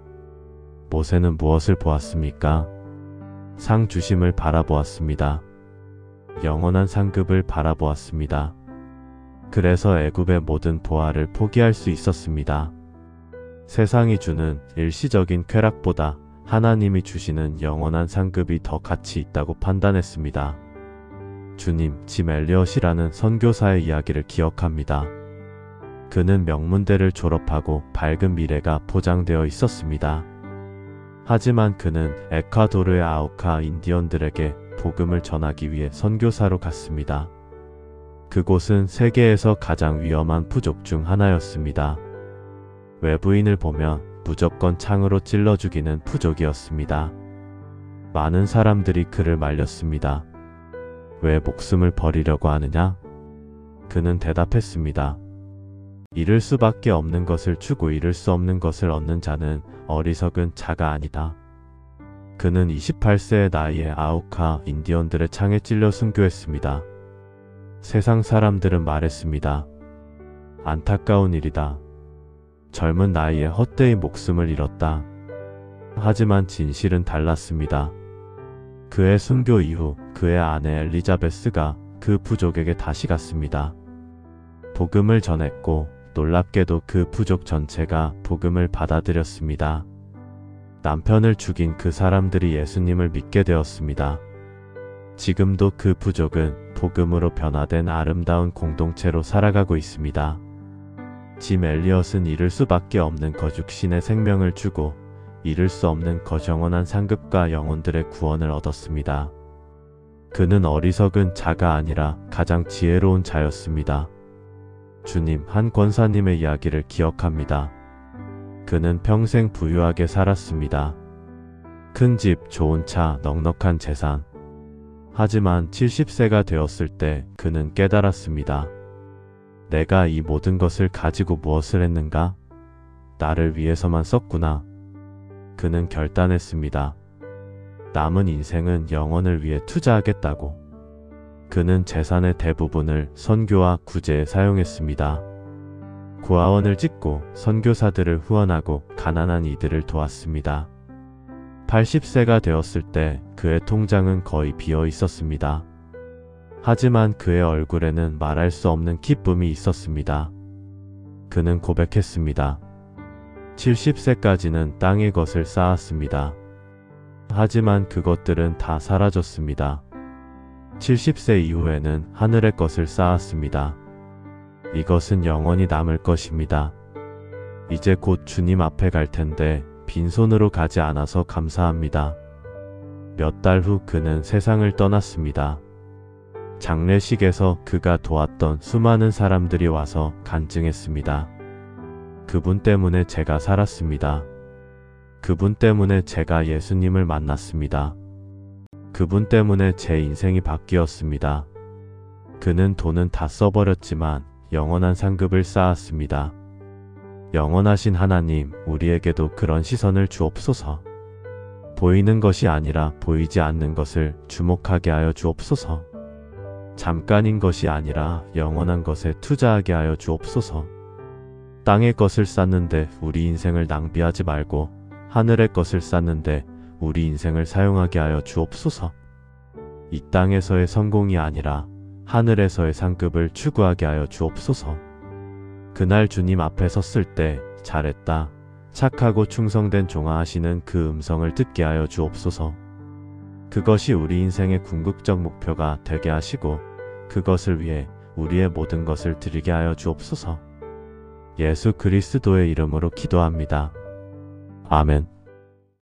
모세는 무엇을 보았습니까? 상 주심을 바라보았습니다. 영원한 상급을 바라보았습니다. 그래서 애굽의 모든 보화를 포기할 수 있었습니다. 세상이 주는 일시적인 쾌락보다 하나님이 주시는 영원한 상급이 더 가치 있다고 판단했습니다. 주님, 짐 엘리엇이라는 선교사의 이야기를 기억합니다. 그는 명문대를 졸업하고 밝은 미래가 보장되어 있었습니다. 하지만 그는 에콰도르의 아우카 인디언들에게 복음을 전하기 위해 선교사로 갔습니다. 그곳은 세계에서 가장 위험한 부족 중 하나였습니다. 외부인을 보면 무조건 창으로 찔러 죽이는 부족이었습니다. 많은 사람들이 그를 말렸습니다. 왜 목숨을 버리려고 하느냐? 그는 대답했습니다. 잃을 수밖에 없는 것을 주고 잃을 수 없는 것을 얻는 자는 어리석은 자가 아니다. 그는 28세의 나이에 아우카 인디언들의 창에 찔려 순교했습니다. 세상 사람들은 말했습니다. 안타까운 일이다. 젊은 나이에 헛되이 목숨을 잃었다. 하지만 진실은 달랐습니다. 그의 순교 이후 그의 아내 엘리자베스가 그 부족에게 다시 갔습니다. 복음을 전했고 놀랍게도 그 부족 전체가 복음을 받아들였습니다. 남편을 죽인 그 사람들이 예수님을 믿게 되었습니다. 지금도 그 부족은 복음으로 변화된 아름다운 공동체로 살아가고 있습니다. 짐 엘리엇은 잃을 수밖에 없는 것 육신의 생명을 주고 잃을 수 없는 것 영원한 상급과 영혼들의 구원을 얻었습니다. 그는 어리석은 자가 아니라 가장 지혜로운 자였습니다. 주님, 한 권사님의 이야기를 기억합니다. 그는 평생 부유하게 살았습니다. 큰 집, 좋은 차, 넉넉한 재산. 하지만 70세가 되었을 때 그는 깨달았습니다. 내가 이 모든 것을 가지고 무엇을 했는가? 나를 위해서만 썼구나. 그는 결단했습니다. 남은 인생은 영혼을 위해 투자하겠다고. 그는 재산의 대부분을 선교와 구제에 사용했습니다. 구하원을 짓고 선교사들을 후원하고 가난한 이들을 도왔습니다. 80세가 되었을 때 그의 통장은 거의 비어 있었습니다. 하지만 그의 얼굴에는 말할 수 없는 기쁨이 있었습니다. 그는 고백했습니다. 70세까지는 땅의 것을 쌓았습니다. 하지만 그것들은 다 사라졌습니다. 70세 이후에는 하늘의 것을 쌓았습니다. 이것은 영원히 남을 것입니다. 이제 곧 주님 앞에 갈 텐데 빈손으로 가지 않아서 감사합니다. 몇 달 후 그는 세상을 떠났습니다. 장례식에서 그가 도왔던 수많은 사람들이 와서 간증했습니다. 그분 때문에 제가 살았습니다. 그분 때문에 제가 예수님을 만났습니다. 그분 때문에 제 인생이 바뀌었습니다. 그는 돈은 다 써버렸지만 영원한 상급을 쌓았습니다. 영원하신 하나님, 우리에게도 그런 시선을 주옵소서. 보이는 것이 아니라 보이지 않는 것을 주목하게 하여 주옵소서. 잠깐인 것이 아니라 영원한 것에 투자하게 하여 주옵소서. 땅의 것을 쌓는데 우리 인생을 낭비하지 말고 하늘의 것을 쌓는데 우리 인생을 사용하게 하여 주옵소서. 이 땅에서의 성공이 아니라 하늘에서의 상급을 추구하게 하여 주옵소서. 그날 주님 앞에 섰을 때 잘했다. 착하고 충성된 종아 하시는 그 음성을 듣게 하여 주옵소서. 그것이 우리 인생의 궁극적 목표가 되게 하시고 그것을 위해 우리의 모든 것을 드리게 하여 주옵소서. 예수 그리스도의 이름으로 기도합니다. 아멘.